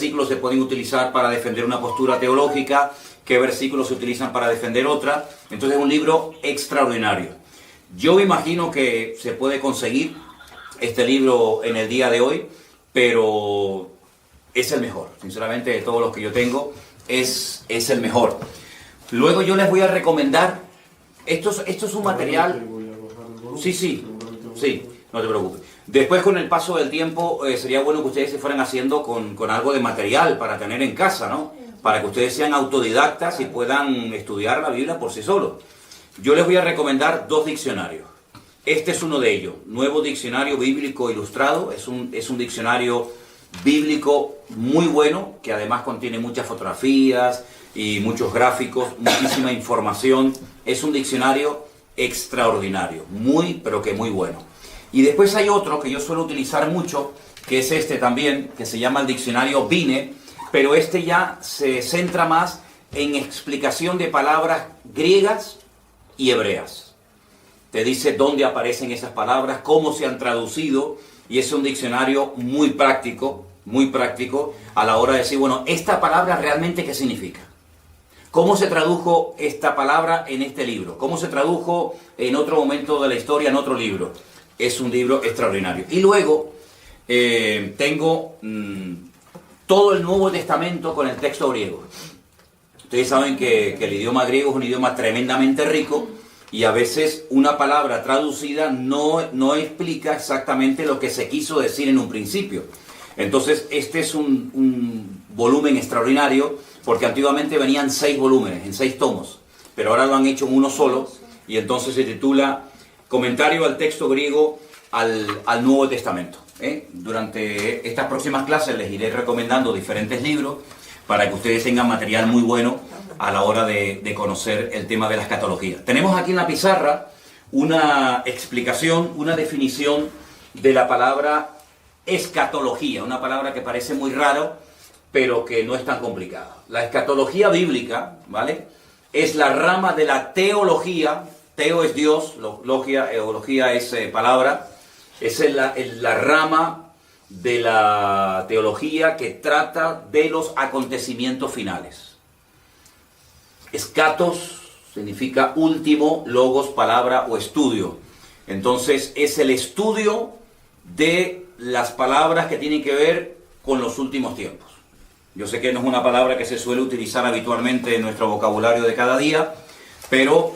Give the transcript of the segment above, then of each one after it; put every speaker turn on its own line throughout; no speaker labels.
versículos se pueden utilizar para defender una postura teológica, qué versículos se utilizan para defender otra. Entonces es un libro extraordinario. Yo me imagino que se puede conseguir este libro en el día de hoy, pero es el mejor. Sinceramente, de todos los que yo tengo, es el mejor. Luego yo les voy a recomendar, esto es un material... Sí, no te preocupes. Después, con el paso del tiempo, sería bueno que ustedes se fueran haciendo con algo de material para tener en casa, ¿no? Para que ustedes sean autodidactas y puedan estudiar la Biblia por sí solos. Yo les voy a recomendar 2 diccionarios. Este es uno de ellos, Nuevo Diccionario Bíblico Ilustrado. Es un diccionario bíblico muy bueno, que además contiene muchas fotografías y muchos gráficos, muchísima información. Es un diccionario extraordinario, muy, pero que muy bueno. Y después hay otro que yo suelo utilizar mucho, que es este también, que se llama el diccionario Vine, pero este ya se centra más en explicación de palabras griegas y hebreas. Te dice dónde aparecen esas palabras, cómo se han traducido, y es un diccionario muy práctico a la hora de decir, bueno, ¿esta palabra realmente qué significa? ¿Cómo se tradujo esta palabra en este libro? ¿Cómo se tradujo en otro momento de la historia en otro libro? Es un libro extraordinario. Y luego tengo todo el Nuevo Testamento con el texto griego. Ustedes saben que el idioma griego es un idioma tremendamente rico y a veces una palabra traducida no explica exactamente lo que se quiso decir en un principio. Entonces este es un volumen extraordinario, porque antiguamente venían 6 volúmenes, en 6 tomos, pero ahora lo han hecho en uno solo, y entonces se titula Comentario al texto griego al Nuevo Testamento. Durante estas próximas clases les iré recomendando diferentes libros para que ustedes tengan material muy bueno a la hora de conocer el tema de la escatología. Tenemos aquí en la pizarra una explicación, una definición de la palabra escatología, una palabra que parece muy raro, pero que no es tan complicada. La escatología bíblica, ¿vale?, es la rama de la teología. Teo es Dios, eología es palabra. Es la rama de la teología que trata de los acontecimientos finales. Escatos significa último, logos, palabra o estudio. Entonces es el estudio de las palabras que tienen que ver con los últimos tiempos. Yo sé que no es una palabra que se suele utilizar habitualmente en nuestro vocabulario de cada día, pero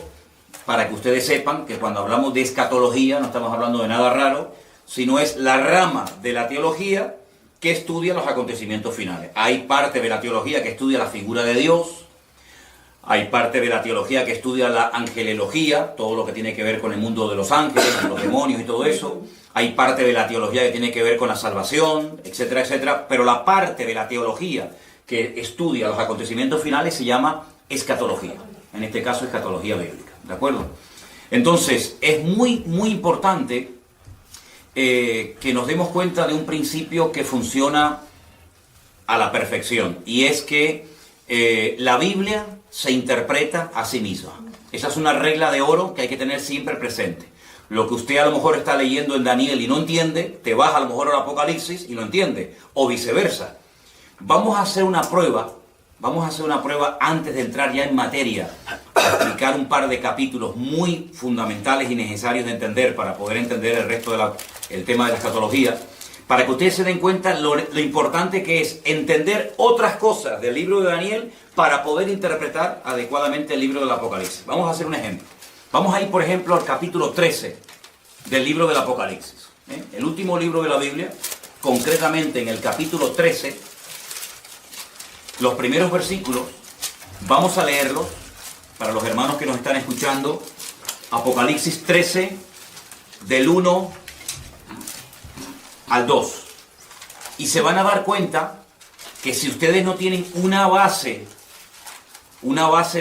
para que ustedes sepan que cuando hablamos de escatología no estamos hablando de nada raro, sino es la rama de la teología que estudia los acontecimientos finales. Hay parte de la teología que estudia la figura de Dios, hay parte de la teología que estudia la angelología, todo lo que tiene que ver con el mundo de los ángeles, con los demonios y todo eso. Hay parte de la teología que tiene que ver con la salvación, etcétera, etcétera. Pero la parte de la teología que estudia los acontecimientos finales se llama escatología. En este caso, escatología bíblica. ¿De acuerdo? Entonces, es muy, muy importante que nos demos cuenta de un principio que funciona a la perfección. Y es que la Biblia se interpreta a sí misma. Esa es una regla de oro que hay que tener siempre presente. Lo que usted a lo mejor está leyendo en Daniel y no entiende, te vas a lo mejor al Apocalipsis y lo entiende, o viceversa. Vamos a hacer una prueba antes de entrar ya en materia, para explicar un par de capítulos muy fundamentales y necesarios de entender para poder entender el resto del tema de la escatología, para que ustedes se den cuenta lo importante que es entender otras cosas del libro de Daniel para poder interpretar adecuadamente el libro del Apocalipsis. Vamos a hacer un ejemplo. Vamos a ir, por ejemplo, al capítulo 13 del libro del Apocalipsis. El último libro de la Biblia, concretamente en el capítulo 13, los primeros versículos, vamos a leerlos para los hermanos que nos están escuchando. Apocalipsis 13, del 1 al 2. Y se van a dar cuenta que si ustedes no tienen una base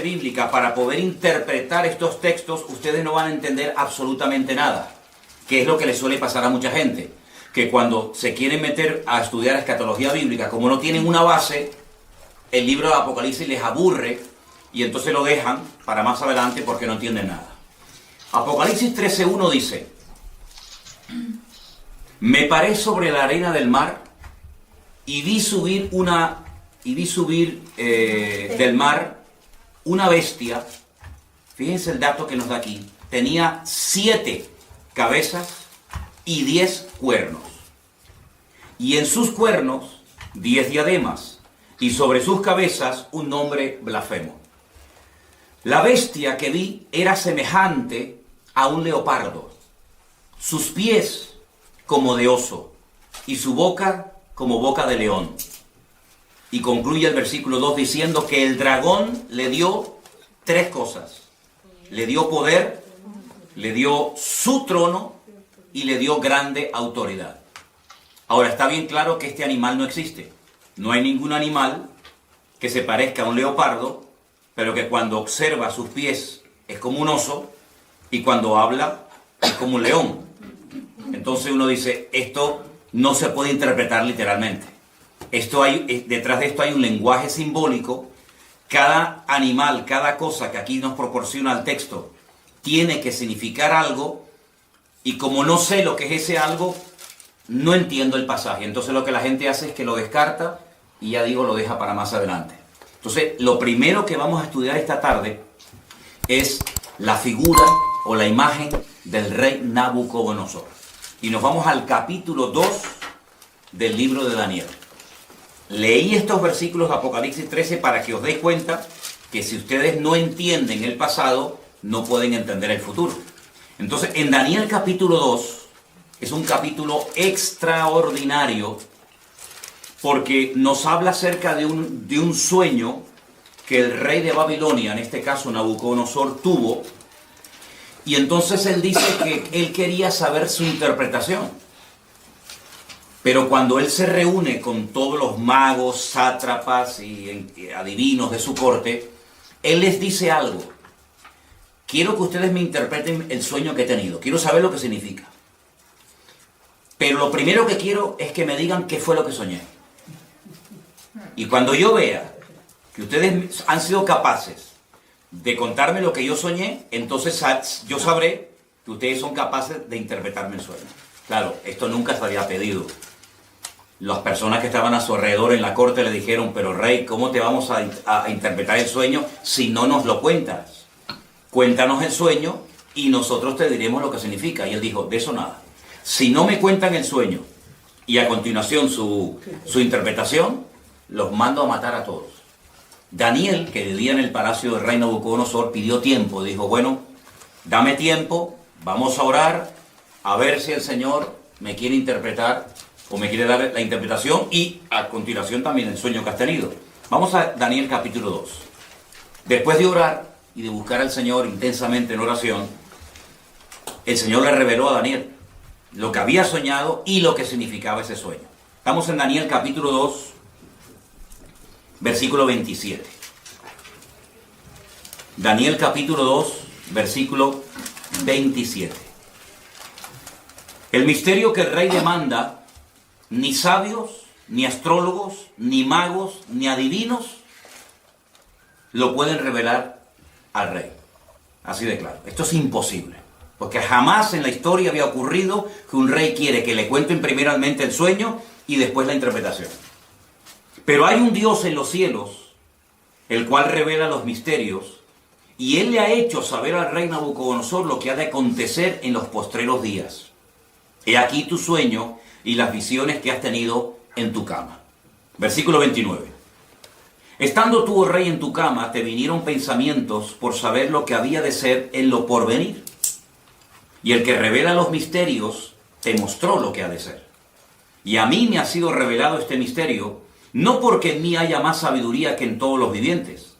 bíblica para poder interpretar estos textos, ustedes no van a entender absolutamente nada, que es lo que les suele pasar a mucha gente, que cuando se quieren meter a estudiar escatología bíblica, como no tienen una base, el libro de Apocalipsis les aburre y entonces lo dejan para más adelante porque no entienden nada. Apocalipsis 13:1 dice: me paré sobre la arena del mar y vi subir del mar una bestia. Fíjense el dato que nos da aquí. Tenía 7 cabezas y 10 cuernos. Y en sus cuernos 10 diademas. Y sobre sus cabezas un nombre blasfemo. La bestia que vi era semejante a un leopardo. Sus pies como de oso. Y su boca como boca de león. Y concluye el versículo 2 diciendo que el dragón le dio 3 cosas. Le dio poder, le dio su trono y le dio grande autoridad. Ahora, está bien claro que este animal no existe. No hay ningún animal que se parezca a un leopardo, pero que cuando observa sus pies es como un oso y cuando habla es como un león. Entonces uno dice, esto no se puede interpretar literalmente. Detrás de esto hay un lenguaje simbólico. Cada animal, cada cosa que aquí nos proporciona el texto, tiene que significar algo, y como no sé lo que es ese algo, no entiendo el pasaje. Entonces lo que la gente hace es que lo descarta y ya digo, lo deja para más adelante. Entonces, lo primero que vamos a estudiar esta tarde es la figura o la imagen del rey Nabucodonosor. Y nos vamos al capítulo 2 del libro de Daniel. Leí estos versículos de Apocalipsis 13 para que os deis cuenta que si ustedes no entienden el pasado, no pueden entender el futuro. Entonces, en Daniel capítulo 2 es un capítulo extraordinario porque nos habla acerca de un sueño que el rey de Babilonia, en este caso Nabucodonosor, tuvo. Y entonces él dice que él quería saber su interpretación. Pero cuando él se reúne con todos los magos, sátrapas y adivinos de su corte, él les dice algo. Quiero que ustedes me interpreten el sueño que he tenido. Quiero saber lo que significa. Pero lo primero que quiero es que me digan qué fue lo que soñé. Y cuando yo vea que ustedes han sido capaces de contarme lo que yo soñé, entonces yo sabré que ustedes son capaces de interpretarme el sueño. Claro, esto nunca se había pedido. Las personas que estaban a su alrededor en la corte le dijeron, pero rey, ¿cómo te vamos a interpretar el sueño si no nos lo cuentas? Cuéntanos el sueño y nosotros te diremos lo que significa. Y él dijo, de eso nada. Si no me cuentan el sueño y a continuación su interpretación, los mando a matar a todos. Daniel, que vivía en el palacio del rey Nabucodonosor, pidió tiempo. Dijo, bueno, dame tiempo, vamos a orar, a ver si el Señor me quiere interpretar o me quiere dar la interpretación y a continuación también el sueño que has tenido. Vamos a Daniel capítulo 2. Después de orar y de buscar al Señor intensamente en oración, el Señor le reveló a Daniel lo que había soñado y lo que significaba ese sueño. Estamos en Daniel capítulo 2, versículo 27. Daniel capítulo 2, versículo 27. El misterio que el rey demanda, ni sabios, ni astrólogos, ni magos, ni adivinos lo pueden revelar al rey. Así de claro. Esto es imposible. Porque jamás en la historia había ocurrido que un rey quiere que le cuenten primeramente el sueño y después la interpretación. Pero hay un Dios en los cielos, el cual revela los misterios, y él le ha hecho saber al rey Nabucodonosor lo que ha de acontecer en los postreros días. He aquí tu sueño y las visiones que has tenido en tu cama. Versículo 29. Estando tú, oh rey, en tu cama, te vinieron pensamientos por saber lo que había de ser en lo porvenir. Y el que revela los misterios te mostró lo que ha de ser. Y a mí me ha sido revelado este misterio, no porque en mí haya más sabiduría que en todos los vivientes,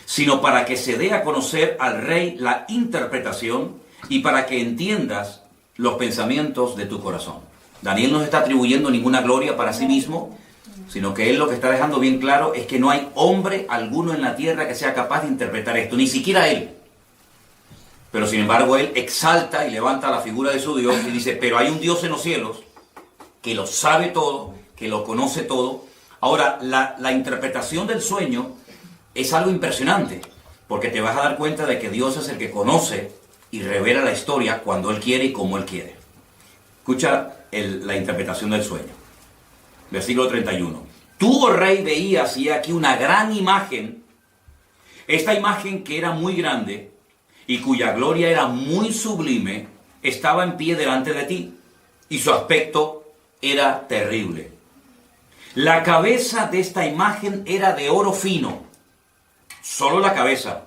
sino para que se dé a conocer al rey la interpretación y para que entiendas los pensamientos de tu corazón. Daniel no está atribuyendo ninguna gloria para sí mismo, sino que él lo que está dejando bien claro es que no hay hombre alguno en la tierra que sea capaz de interpretar esto, ni siquiera él. Pero sin embargo él exalta y levanta la figura de su Dios y dice, pero hay un Dios en los cielos que lo sabe todo, que lo conoce todo. Ahora, la interpretación del sueño es algo impresionante, porque te vas a dar cuenta de que Dios es el que conoce y revela la historia cuando Él quiere y como Él quiere. Escucha la interpretación del sueño. Versículo 31. Tú, oh rey, veías y aquí una gran imagen, esta imagen que era muy grande y cuya gloria era muy sublime, estaba en pie delante de ti, y su aspecto era terrible. La cabeza de esta imagen era de oro fino, solo la cabeza,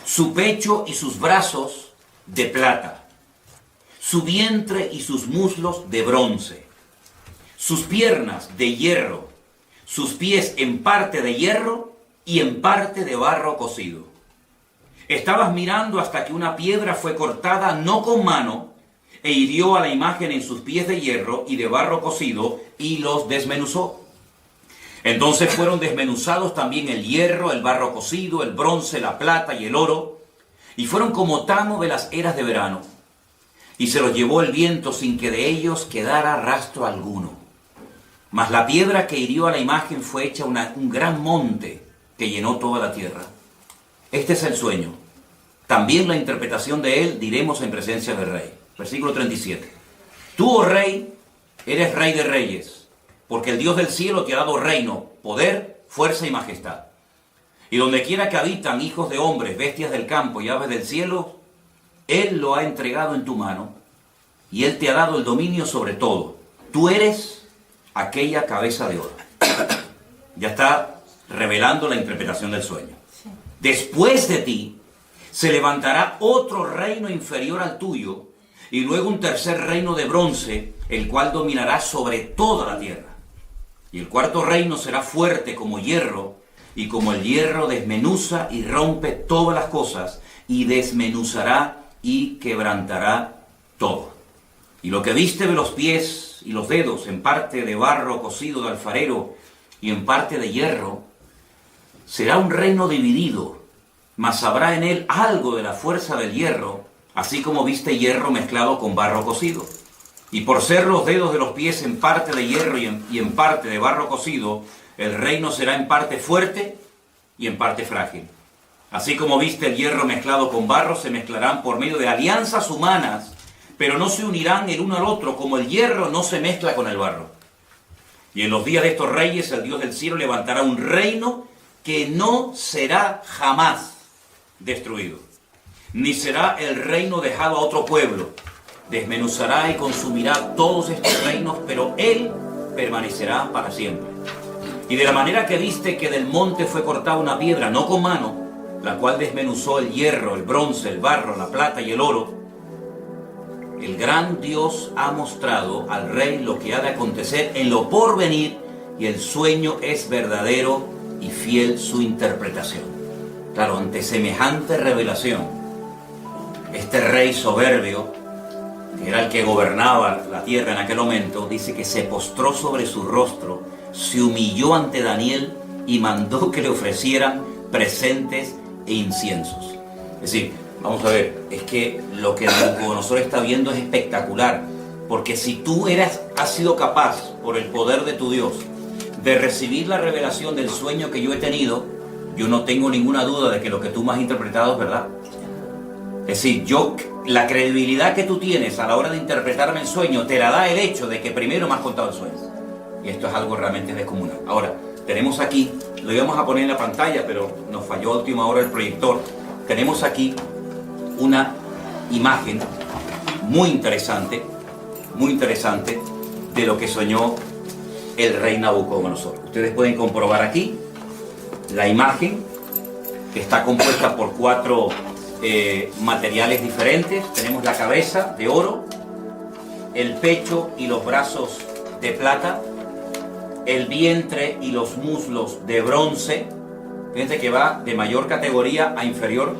su pecho y sus brazos de plata, su vientre y sus muslos de bronce, sus piernas de hierro, sus pies en parte de hierro y en parte de barro cocido. Estabas mirando hasta que una piedra fue cortada no con mano e hirió a la imagen en sus pies de hierro y de barro cocido y los desmenuzó. Entonces fueron desmenuzados también el hierro, el barro cocido, el bronce, la plata y el oro, y fueron como tamo de las eras de verano. Y se los llevó el viento sin que de ellos quedara rastro alguno. Mas la piedra que hirió a la imagen fue hecha un gran monte que llenó toda la tierra. Este es el sueño. También la interpretación de él diremos en presencia del rey. Versículo 37. Tú, oh rey, eres rey de reyes, porque el Dios del cielo te ha dado reino, poder, fuerza y majestad. Y donde quiera que habitan hijos de hombres, bestias del campo y aves del cielo, Él lo ha entregado en tu mano, y Él te ha dado el dominio sobre todo. Tú eres aquella cabeza de oro. Ya está revelando la interpretación del sueño. Después de ti se levantará otro reino inferior al tuyo, y luego un tercer reino de bronce, el cual dominará sobre toda la tierra. Y el cuarto reino será fuerte como hierro, y como el hierro desmenuza y rompe todas las cosas, y desmenuzará y quebrantará todo. Y lo que viste de los pies y los dedos, en parte de barro cocido de alfarero y en parte de hierro, será un reino dividido, mas habrá en él algo de la fuerza del hierro, así como viste hierro mezclado con barro cocido. Y por ser los dedos de los pies en parte de hierro y en parte de barro cocido, el reino será en parte fuerte y en parte frágil. Así como viste el hierro mezclado con barro, se mezclarán por medio de alianzas humanas, pero no se unirán el uno al otro, como el hierro no se mezcla con el barro. Y en los días de estos reyes, el Dios del cielo levantará un reino que no será jamás destruido, ni será el reino dejado a otro pueblo. Desmenuzará y consumirá todos estos reinos, pero Él permanecerá para siempre. Y de la manera que viste que del monte fue cortada una piedra, no con mano, la cual desmenuzó el hierro, el bronce, el barro, la plata y el oro, el gran Dios ha mostrado al rey lo que ha de acontecer en lo porvenir, y el sueño es verdadero y fiel su interpretación. Claro, ante semejante revelación, este rey soberbio, que era el que gobernaba la tierra en aquel momento, dice que se postró sobre su rostro, se humilló ante Daniel y mandó que le ofrecieran presentes e inciensos. Es decir, vamos a ver, es que lo que Nabucodonosor está viendo es espectacular, porque si tú has sido capaz, por el poder de tu Dios, de recibir la revelación del sueño que yo he tenido, yo no tengo ninguna duda de que lo que tú me has interpretado es verdad. Es decir, la credibilidad que tú tienes a la hora de interpretarme el sueño, te la da el hecho de que primero me has contado el sueño. Y esto es algo realmente descomunal. Ahora, tenemos aquí, lo íbamos a poner en la pantalla, pero nos falló a última hora el proyector. Tenemos aquí una imagen muy interesante de lo que soñó el rey Nabucodonosor. Ustedes pueden comprobar aquí la imagen, que está compuesta por 4 materiales diferentes. Tenemos la cabeza de oro, el pecho y los brazos de plata, el vientre y los muslos de bronce. Fíjense que va de mayor categoría a inferior,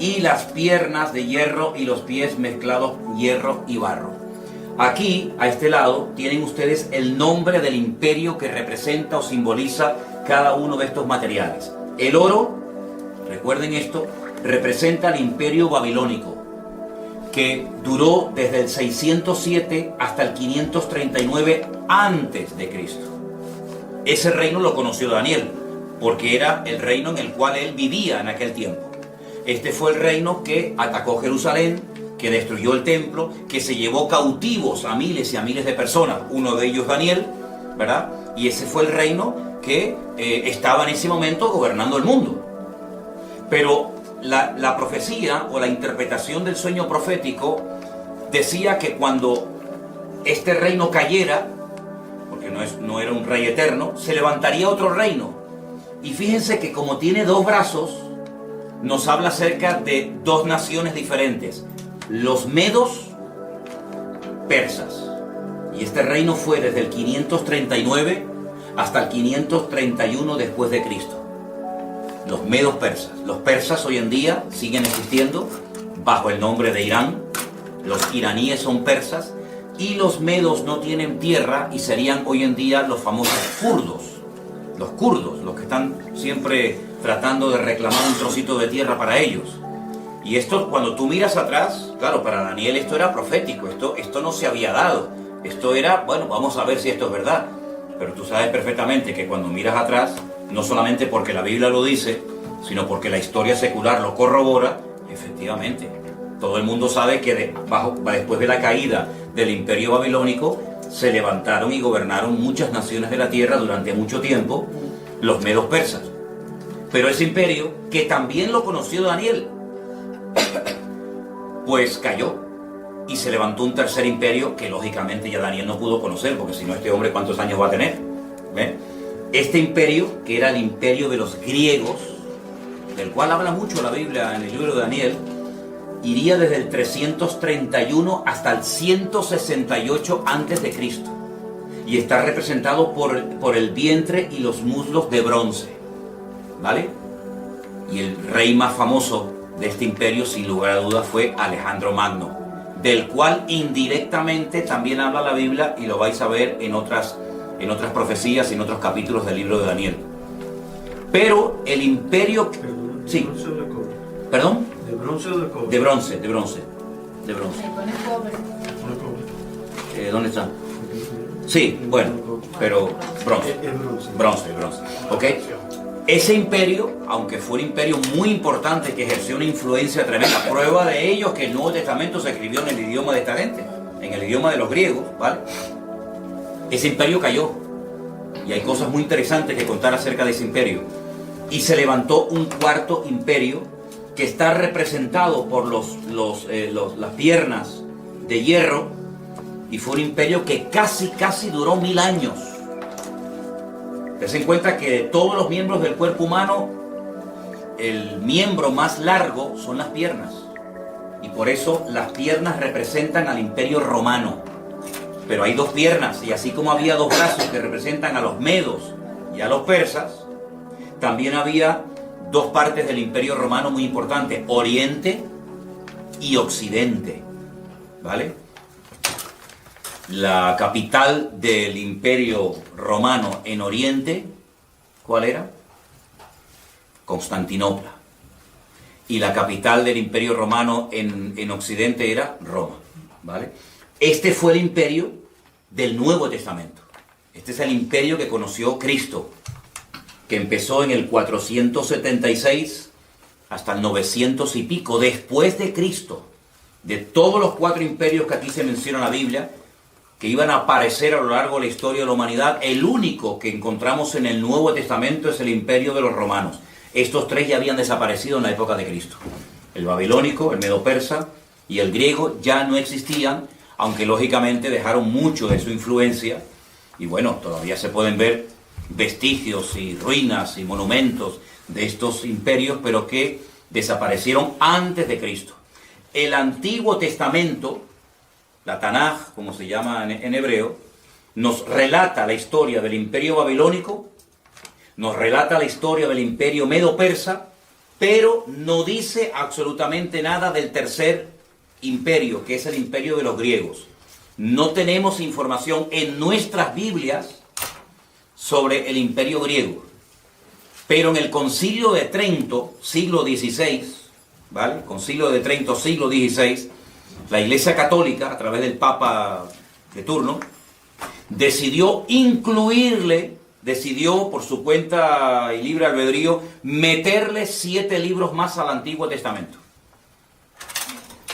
y las piernas de hierro y los pies mezclados hierro y barro. Aquí, a este lado, tienen ustedes el nombre del imperio que representa o simboliza cada uno de estos materiales. El oro, recuerden esto, representa el imperio babilónico, que duró desde el 607 hasta el 539 antes de Cristo. Ese reino lo conoció Daniel, porque era el reino en el cual él vivía en aquel tiempo. Este fue el reino que atacó Jerusalén, que destruyó el templo, que se llevó cautivos a miles y a miles de personas, uno de ellos Daniel, ¿verdad? Y ese fue el reino que estaba en ese momento gobernando el mundo. Pero la profecía o la interpretación del sueño profético decía que cuando este reino cayera, porque no era un rey eterno, se levantaría otro reino. Y fíjense que como tiene dos brazos, nos habla acerca de dos naciones diferentes, los medos persas. Y este reino fue desde el 539 hasta el 531 después de Cristo. Los medos persas. Los persas hoy en día siguen existiendo bajo el nombre de Irán. Los iraníes son persas. Y los medos no tienen tierra y serían hoy en día los famosos kurdos. Los kurdos, los que están siempre tratando de reclamar un trocito de tierra para ellos. Y esto, cuando tú miras atrás, claro, para Daniel esto era profético, esto no se había dado. Esto era, bueno, vamos a ver si esto es verdad. Pero tú sabes perfectamente que cuando miras atrás, no solamente porque la Biblia lo dice, sino porque la historia secular lo corrobora, efectivamente. Todo el mundo sabe que después de la caída del Imperio Babilónico, se levantaron y gobernaron muchas naciones de la tierra durante mucho tiempo, los medos persas. Pero ese imperio, que también lo conoció Daniel, pues cayó y se levantó un tercer imperio que lógicamente ya Daniel no pudo conocer, porque si no, este hombre ¿cuántos años va a tener? ¿Ve? Este imperio, que era el imperio de los griegos, del cual habla mucho la Biblia en el libro de Daniel, iría desde el 331 hasta el 168 antes de Cristo, y está representado por el vientre y los muslos de bronce, ¿vale? Y el rey más famoso de este imperio, sin lugar a dudas, fue Alejandro Magno, del cual indirectamente también habla la Biblia, y lo vais a ver en otras profecías y en otros capítulos del libro de Daniel. Pero el imperio...
Perdón,
sí.
¿de bronce o de cobre?
¿Perdón?
¿De bronce o de cobre?
De bronce.
Le pone cobre.
De cobre.
¿Dónde está? Sí, bueno, pero bronce.
Es bronce.
Bronce. ¿Ok? Ese imperio, aunque fue un imperio muy importante que ejerció una influencia tremenda, prueba de ello que el Nuevo Testamento se escribió en el idioma de esta gente, en el idioma de los griegos, ¿vale? Ese imperio cayó. Y hay cosas muy interesantes que contar acerca de ese imperio. Y se levantó un cuarto imperio que está representado por las piernas de hierro, y fue un imperio que casi duró 1000 años. Ten en cuenta que de todos los miembros del cuerpo humano, el miembro más largo son las piernas, y por eso las piernas representan al imperio romano. Pero hay dos piernas, y así como había dos brazos que representan a los medos y a los persas, también había dos partes del imperio romano muy importantes, Oriente y Occidente, ¿vale? La capital del imperio romano en Oriente, ¿cuál era? Constantinopla. Y la capital del imperio romano en Occidente era Roma, ¿vale? Este fue el imperio del Nuevo Testamento. Este es el imperio que conoció Cristo, que empezó en el 476 hasta el 900 y pico después de Cristo. De todos los 4 imperios que aquí se menciona en la Biblia, que iban a aparecer a lo largo de la historia de la humanidad, el único que encontramos en el Nuevo Testamento es el imperio de los romanos. Estos 3 ya habían desaparecido en la época de Cristo. El babilónico, el medo-persa y el griego ya no existían, aunque lógicamente dejaron mucho de su influencia, y bueno, todavía se pueden ver vestigios y ruinas y monumentos de estos imperios, pero que desaparecieron antes de Cristo. El Antiguo Testamento, la Tanaj, como se llama en hebreo, nos relata la historia del imperio babilónico, nos relata la historia del imperio medo-persa, pero no dice absolutamente nada del tercer imperio, que es el imperio de los griegos. No tenemos información en nuestras Biblias sobre el imperio griego. Pero en el Concilio de Trento, siglo XVI, ¿vale? Concilio de Trento, siglo XVI, la Iglesia Católica, a través del Papa de turno, decidió por su cuenta y libre albedrío, meterle 7 libros más al Antiguo Testamento.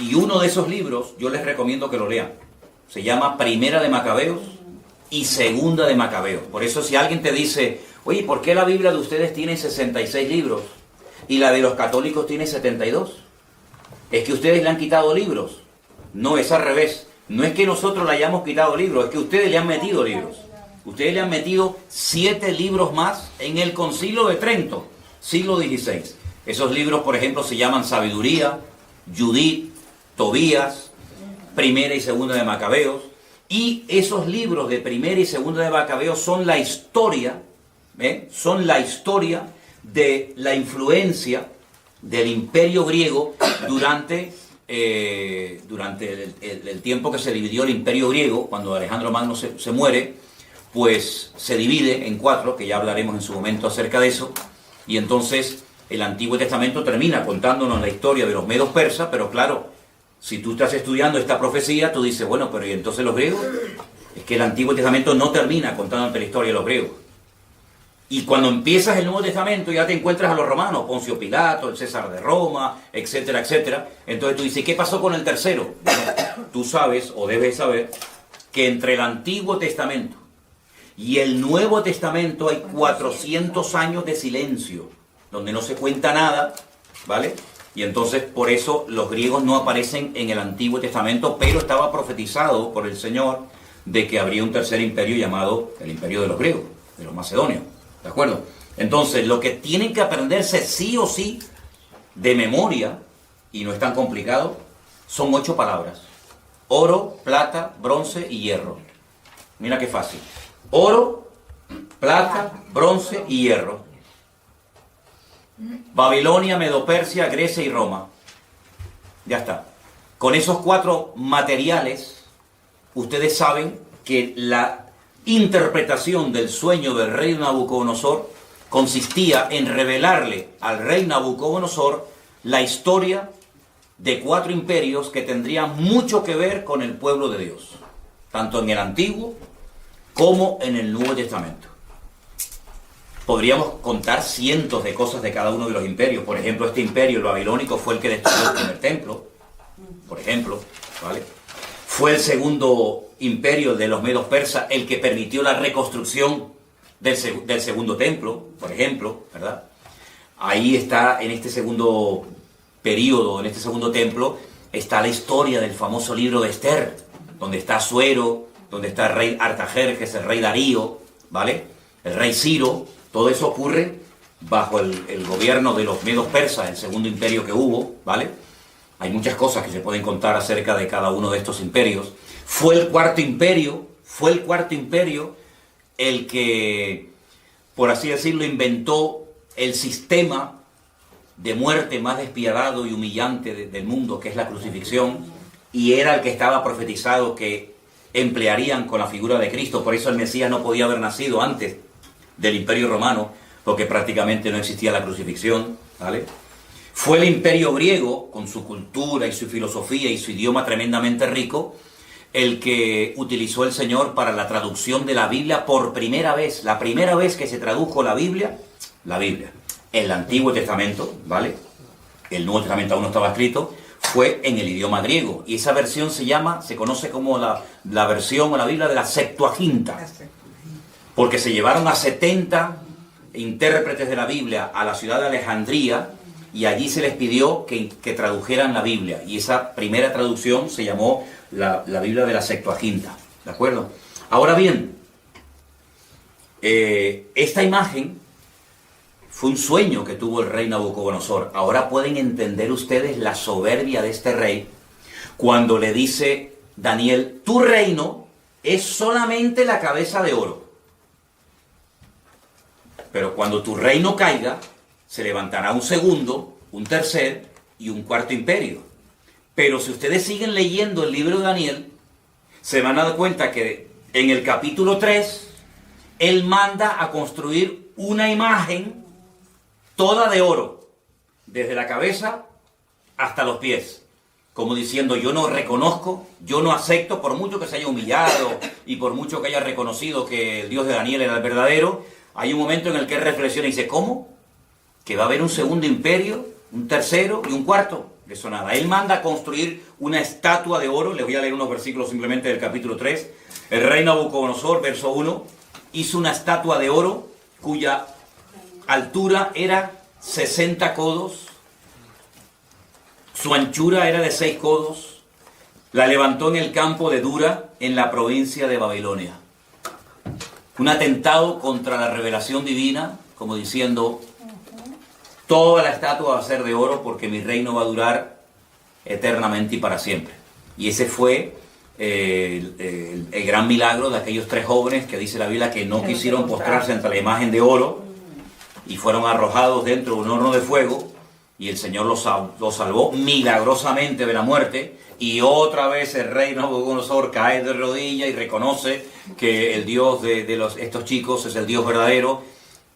Y uno de esos libros yo les recomiendo que lo lean. Se llama Primera de Macabeos y Segunda de Macabeos. Por eso si alguien te dice, oye, ¿por qué la Biblia de ustedes tiene 66 libros y la de los católicos tiene 72? ¿Es que ustedes le han quitado libros? No, es al revés. No es que nosotros le hayamos quitado libros, es que ustedes le han metido libros. Ustedes le han metido 7 libros más en el Concilio de Trento, siglo XVI. Esos libros, por ejemplo, se llaman Sabiduría, Judith, Tobías, Primera y Segunda de Macabeos. Y esos libros de Primera y Segunda de Macabeos son la historia, son la historia de la influencia del Imperio griego durante el tiempo que se dividió el Imperio griego. Cuando Alejandro Magno se muere, pues se divide en 4, que ya hablaremos en su momento acerca de eso, y entonces el Antiguo Testamento termina contándonos la historia de los medos persas, pero claro, si tú estás estudiando esta profecía, tú dices, bueno, pero ¿y entonces los griegos? Es que el Antiguo Testamento no termina contándote la historia de los griegos. Y cuando empiezas el Nuevo Testamento ya te encuentras a los romanos, Poncio Pilato, el César de Roma, etcétera, etcétera. Entonces tú dices, ¿qué pasó con el tercero? Bueno, tú sabes, o debes saber, que entre el Antiguo Testamento y el Nuevo Testamento hay 400 años de silencio, donde no se cuenta nada, ¿vale? Y entonces por eso los griegos no aparecen en el Antiguo Testamento, pero estaba profetizado por el Señor de que habría un tercer imperio llamado el Imperio de los griegos, de los macedonios, ¿de acuerdo? Entonces lo que tienen que aprenderse sí o sí de memoria, y no es tan complicado, son 8 palabras: oro, plata, bronce y hierro. Mira qué fácil. Oro, plata, bronce y hierro. Babilonia, Medo-Persia, Grecia y Roma. Ya está. Con esos 4 materiales, ustedes saben que la interpretación del sueño del rey Nabucodonosor consistía en revelarle al rey Nabucodonosor la historia de 4 imperios que tendrían mucho que ver con el pueblo de Dios, tanto en el Antiguo como en el Nuevo Testamento. Podríamos contar cientos de cosas de cada uno de los imperios. Por ejemplo, este imperio, el babilónico, fue el que destruyó el primer templo, por ejemplo, ¿vale? Fue el segundo imperio de los medos persas el que permitió la reconstrucción del segundo templo, por ejemplo, ¿verdad? Ahí está, en este segundo periodo, en este segundo templo, está la historia del famoso libro de Esther, donde está Asuero, donde está el rey Artajerjes, el rey Darío, ¿vale? El rey Ciro. Todo eso ocurre bajo el gobierno de los medos persas, el segundo imperio que hubo, ¿vale? Hay muchas cosas que se pueden contar acerca de cada uno de estos imperios. Fue el cuarto imperio el que, por así decirlo, inventó el sistema de muerte más despiadado y humillante del mundo, que es la crucifixión, y era el que estaba profetizado que emplearían con la figura de Cristo. Por eso el Mesías no podía haber nacido antes del Imperio Romano, porque prácticamente no existía la crucifixión, ¿vale? Fue el Imperio griego, con su cultura y su filosofía y su idioma tremendamente rico, el que utilizó el Señor para la traducción de la Biblia por primera vez. La primera vez que se tradujo la Biblia, el Antiguo Testamento, ¿vale? El Nuevo Testamento aún no estaba escrito, fue en el idioma griego. Y esa versión se conoce como la versión o la Biblia de la Septuaginta. Porque se llevaron a 70 intérpretes de la Biblia a la ciudad de Alejandría y allí se les pidió que tradujeran la Biblia. Y esa primera traducción se llamó la Biblia de la Septuaginta. ¿De acuerdo? Ahora bien, esta imagen fue un sueño que tuvo el rey Nabucodonosor. Ahora pueden entender ustedes la soberbia de este rey cuando le dice Daniel, tu reino es solamente la cabeza de oro. Pero cuando tu reino caiga, se levantará un segundo, un tercer y un cuarto imperio. Pero si ustedes siguen leyendo el libro de Daniel, se van a dar cuenta que en el capítulo 3, él manda a construir una imagen toda de oro, desde la cabeza hasta los pies. Como diciendo, yo no reconozco, yo no acepto, por mucho que se haya humillado y por mucho que haya reconocido que el Dios de Daniel era el verdadero, hay un momento en el que él reflexiona y dice, ¿cómo? ¿Que va a haber un segundo imperio, un tercero y un cuarto? de eso nada. Él manda a construir una estatua de oro. Les voy a leer unos versículos simplemente del capítulo 3. El rey Nabucodonosor, verso 1, hizo una estatua de oro cuya altura era 60 codos, su anchura era de 6 codos, la levantó en el campo de Dura, en la provincia de Babilonia. Un atentado contra la revelación divina, como diciendo, toda la estatua va a ser de oro porque mi reino va a durar eternamente y para siempre. Y ese fue el gran milagro de aquellos 3 jóvenes que dice la Biblia que no quisieron postrarse ante la imagen de oro y fueron arrojados dentro de un horno de fuego, y el Señor los salvó milagrosamente de la muerte. Y otra vez el rey Nabucodonosor cae de rodillas y reconoce que el Dios de estos chicos es el Dios verdadero.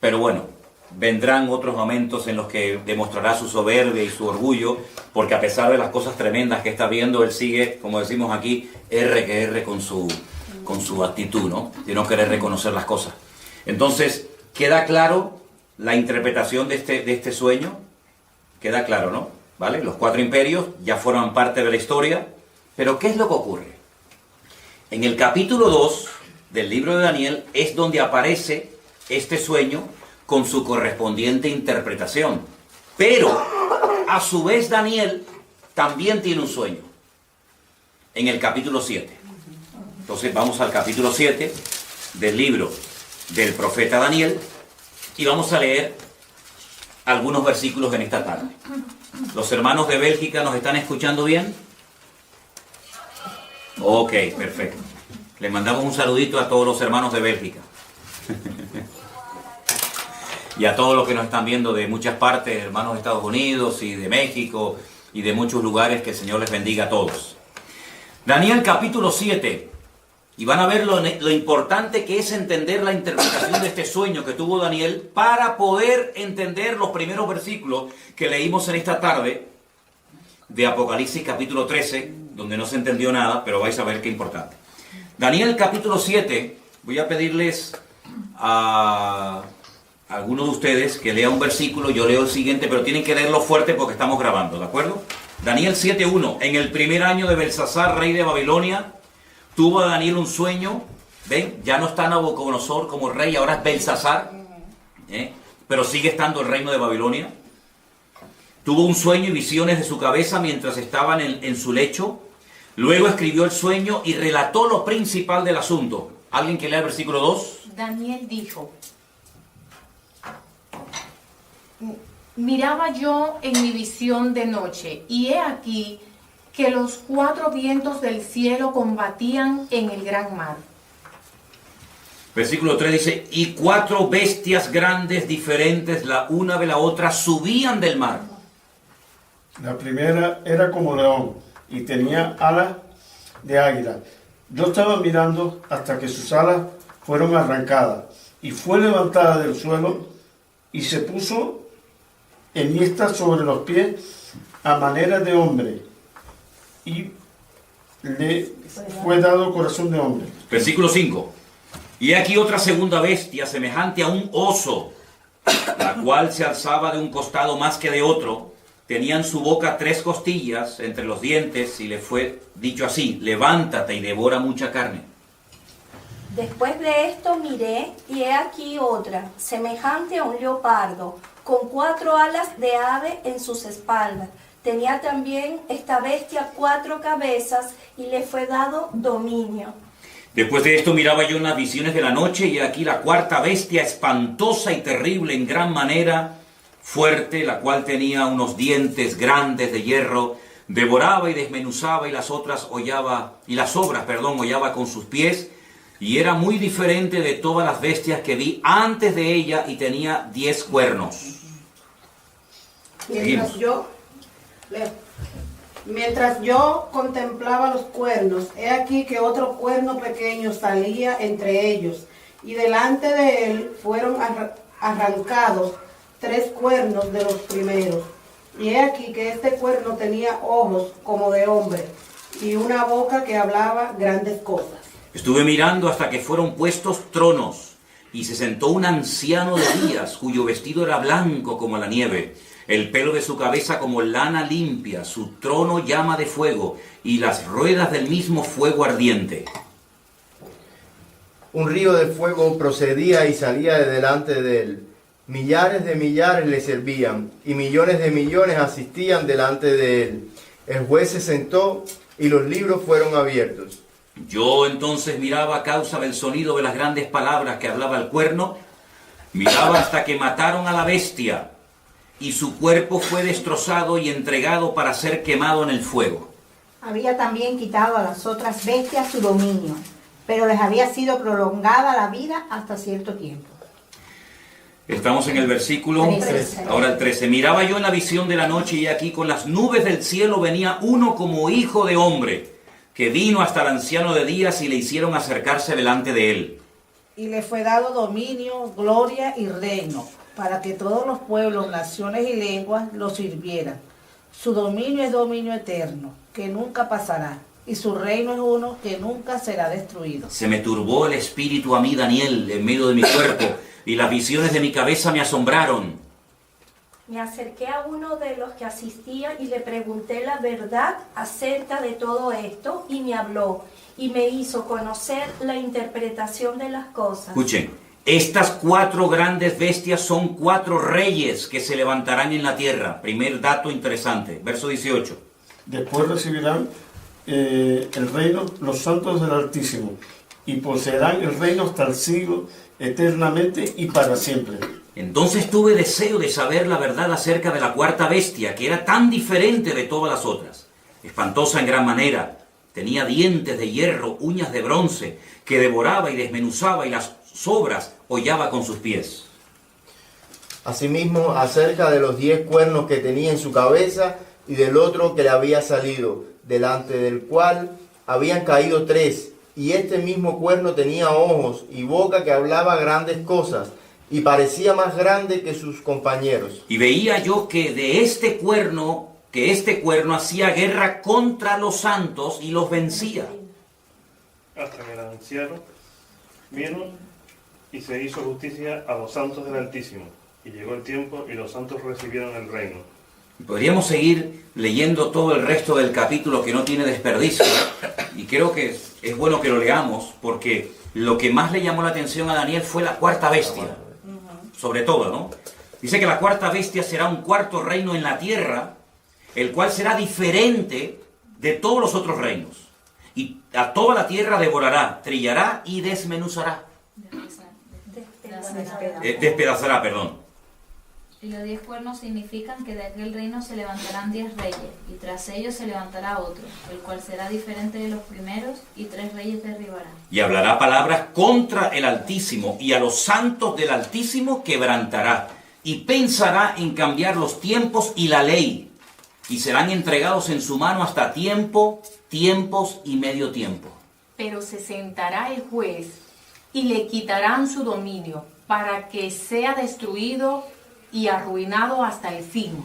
Pero bueno, vendrán otros momentos en los que demostrará su soberbia y su orgullo, porque a pesar de las cosas tremendas que está viendo, él sigue, como decimos aquí, R que R con su actitud, ¿no? De no querer reconocer las cosas. Entonces, queda claro la interpretación de este sueño, queda claro, ¿no? ¿Vale? Los 4 imperios ya forman parte de la historia, pero ¿qué es lo que ocurre? En el capítulo 2 del libro de Daniel es donde aparece este sueño con su correspondiente interpretación. Pero, a su vez, Daniel también tiene un sueño, en el capítulo 7. Entonces vamos al capítulo 7 del libro del profeta Daniel y vamos a leer algunos versículos en esta tarde. ¿Los hermanos de Bélgica nos están escuchando bien? Ok, perfecto. Les mandamos un saludito a todos los hermanos de Bélgica. Y a todos los que nos están viendo de muchas partes, hermanos de Estados Unidos y de México y de muchos lugares, que el Señor les bendiga a todos. Daniel capítulo 7. Y van a ver lo importante que es entender la interpretación de este sueño que tuvo Daniel para poder entender los primeros versículos que leímos en esta tarde de Apocalipsis capítulo 13, donde no se entendió nada, pero vais a ver qué importante. Daniel capítulo 7, voy a pedirles a algunos de ustedes que lea un versículo, yo leo el siguiente, pero tienen que leerlo fuerte porque estamos grabando, ¿de acuerdo? Daniel 7.1, en el primer año de Belsasar, rey de Babilonia, tuvo Daniel un sueño. ¿Ven? Ya no está Nabucodonosor como rey, ahora es Belsasar, pero sigue estando el reino de Babilonia. Tuvo un sueño y visiones de su cabeza mientras estaban en su lecho. Luego escribió el sueño y relató lo principal del asunto. ¿Alguien que lea el versículo 2?
Daniel dijo: miraba yo en mi visión de noche, y he aquí que los 4 vientos del cielo combatían en el gran mar.
Versículo 3 dice, y 4 bestias grandes diferentes, la una de la otra, subían del mar.
La primera era como león y tenía alas de águila. Yo estaba mirando hasta que sus alas fueron arrancadas y fue levantada del suelo y se puso enhiesta sobre los pies a manera de hombre, y le fue dado corazón de hombre.
Versículo 5. Y aquí otra segunda bestia, semejante a un oso, la cual se alzaba de un costado más que de otro. Tenía en su boca 3 costillas entre los dientes, y le fue dicho así: levántate y devora mucha carne.
Después de esto miré, y he aquí otra, semejante a un leopardo, con 4 alas de ave en sus espaldas. Tenía también esta bestia 4 cabezas, y le fue dado dominio.
Después de esto miraba yo unas visiones de la noche, y aquí la 4ª bestia, espantosa y terrible en gran manera, fuerte, la cual tenía unos dientes grandes de hierro, devoraba y desmenuzaba, y las obras hollaba con sus pies, y era muy diferente de todas las bestias que vi antes de ella, y tenía 10 cuernos.
Mientras yo contemplaba los cuernos, he aquí que otro cuerno pequeño salía entre ellos, y delante de él fueron arrancados 3 cuernos de los primeros. Y he aquí que este cuerno tenía ojos como de hombre, y una boca que hablaba grandes cosas.
Estuve mirando hasta que fueron puestos tronos, y se sentó un anciano de días, cuyo vestido era blanco como la nieve. el pelo de su cabeza como lana limpia, su trono llama de fuego, y las ruedas del mismo fuego ardiente.
Un río de fuego procedía y salía de delante de él. Millares de millares le servían, y millones de millones asistían delante de él. El juez se sentó, y los libros fueron abiertos.
Yo entonces miraba a causa del sonido de las grandes palabras que hablaba el cuerno, miraba hasta que mataron a la bestia, y su cuerpo fue destrozado y entregado para ser quemado en el fuego.
Había también quitado a las otras bestias su dominio, pero les había sido prolongada la vida hasta cierto tiempo.
Estamos en el versículo
13.
Ahora el 13. Miraba yo en la visión de la noche, y aquí con las nubes del cielo venía uno como hijo de hombre, que vino hasta el anciano de días y le hicieron acercarse delante de él.
Y le fue dado dominio, gloria y reino, para que todos los pueblos, naciones y lenguas lo sirvieran. Su dominio es dominio eterno, que nunca pasará, y su reino es uno que nunca será destruido.
Se me turbó el espíritu a mí, Daniel, en medio de mi cuerpo, y las visiones de mi cabeza me asombraron.
Me acerqué a uno de los que asistían y le pregunté la verdad acerca de todo esto, y me habló y me hizo conocer la interpretación de las cosas.
Escuchen, estas 4 grandes bestias son 4 reyes que se levantarán en la tierra. Primer dato interesante, verso 18.
Después recibirán el reino los santos del Altísimo, y poseerán el reino hasta el siglo, eternamente y para siempre.
Entonces tuve deseo de saber la verdad acerca de la 4ª bestia, que era tan diferente de todas las otras. Espantosa en gran manera, tenía dientes de hierro, uñas de bronce, que devoraba y desmenuzaba, y las sobras hollaba con sus pies.
Asimismo, acerca de los 10 cuernos que tenía en su cabeza, y del otro que le había salido, delante del cual habían caído 3, y este mismo cuerno tenía ojos y boca que hablaba grandes cosas, y parecía más grande que sus compañeros.
Y veía yo que este cuerno hacía guerra contra los santos y los vencía.
Hasta que el anciano vino y se hizo justicia a los santos del Altísimo. Y llegó el tiempo y los santos recibieron el reino.
Podríamos seguir leyendo todo el resto del capítulo, que no tiene desperdicio, y creo que es bueno que lo leamos, porque lo que más le llamó la atención a Daniel fue la 4ª bestia, sobre todo, ¿no? Dice que la 4ª bestia será un 4º reino en la tierra, el cual será diferente de todos los otros reinos, y a toda la tierra devorará, trillará y desmenuzará. Despedazará, perdón.
Y los 10 cuernos significan que de aquel reino se levantarán 10 reyes, y tras ellos se levantará otro, el cual será diferente de los primeros, y 3 reyes derribarán.
Y hablará palabras contra el Altísimo, y a los santos del Altísimo quebrantará, y pensará en cambiar los tiempos y la ley, y serán entregados en su mano hasta tiempo, tiempos y medio tiempo.
Pero se sentará el juez, y le quitarán su dominio, para que sea destruido y arruinado hasta el fin.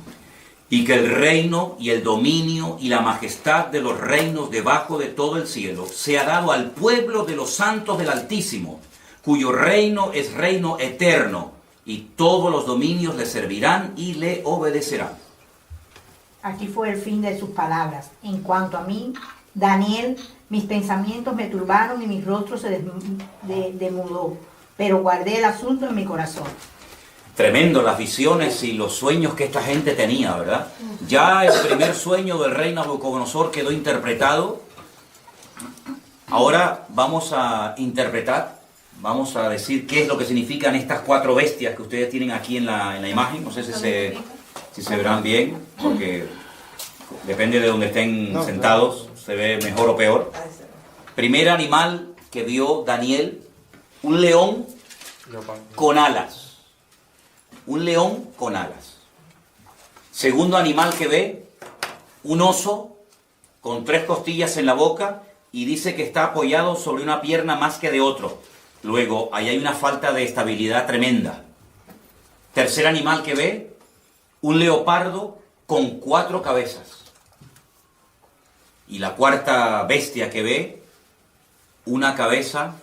Y que el reino y el dominio y la majestad de los reinos debajo de todo el cielo sea dado al pueblo de los santos del Altísimo, cuyo reino es reino eterno, y todos los dominios le servirán y le obedecerán.
Aquí fue el fin de sus palabras. En cuanto a mí, Daniel, mis pensamientos me turbaron y mi rostro se demudó, pero guardé el asunto en mi corazón.
Tremendo las visiones y los sueños que esta gente tenía, ¿verdad? Ya el primer sueño del rey Nabucodonosor quedó interpretado. Ahora vamos a interpretar, vamos a decir qué es lo que significan estas 4 bestias que ustedes tienen aquí en la imagen. No sé si se verán bien, porque depende de donde estén sentados, se ve mejor o peor. Primer animal que vio Daniel, un león con alas. Un león con alas. Segundo animal que ve, un oso con 3 costillas en la boca, y dice que está apoyado sobre una pierna más que de otro. Luego, ahí hay una falta de estabilidad tremenda. Tercer animal que ve, un leopardo con 4 cabezas. Y la 4ª bestia que ve, una cabeza,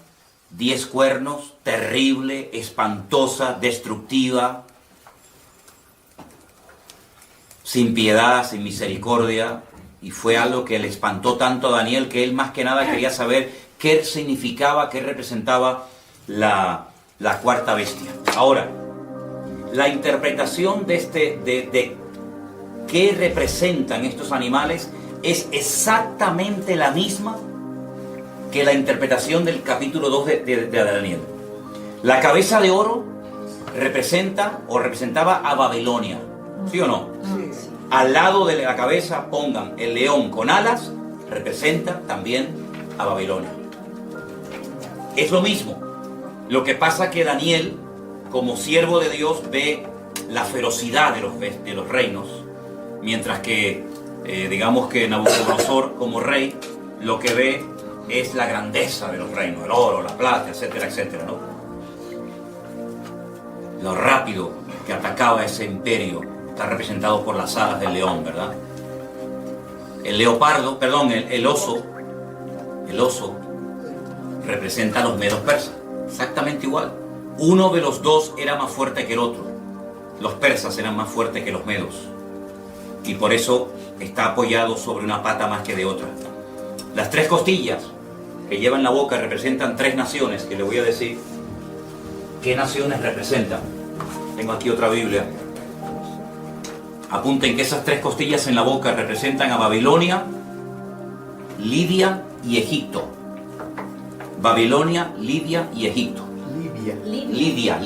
10 cuernos, terrible, espantosa, destructiva. sin piedad, sin misericordia, y fue algo que le espantó tanto a Daniel que él más que nada quería saber qué significaba, qué representaba la cuarta bestia. Ahora, la interpretación de qué representan estos animales es exactamente la misma que la interpretación del capítulo 2 de Daniel. La cabeza de oro representa o representaba a Babilonia, ¿sí o no?
Sí.
Al lado de la cabeza pongan el león con alas, representa también a Babilonia. Es lo mismo. Lo que pasa que Daniel, como siervo de Dios, ve la ferocidad de los reinos, mientras que, digamos que Nabucodonosor, como rey, lo que ve es la grandeza de los reinos, el oro, la plata, etcétera, etcétera, ¿no? Lo rápido que atacaba ese imperio está representado por las alas del león, ¿verdad? El oso representa a los medos persas, exactamente igual. Uno de los dos era más fuerte que el otro. Los persas eran más fuertes que los medos, y por eso está apoyado sobre una pata más que de otra. Las 3 costillas que lleva en la boca representan 3 naciones, que le voy a decir qué naciones representan. Tengo aquí otra Biblia. Apunten que esas 3 costillas en la boca representan a Babilonia, Lidia y Egipto. Babilonia, Lidia y Egipto. Lidia.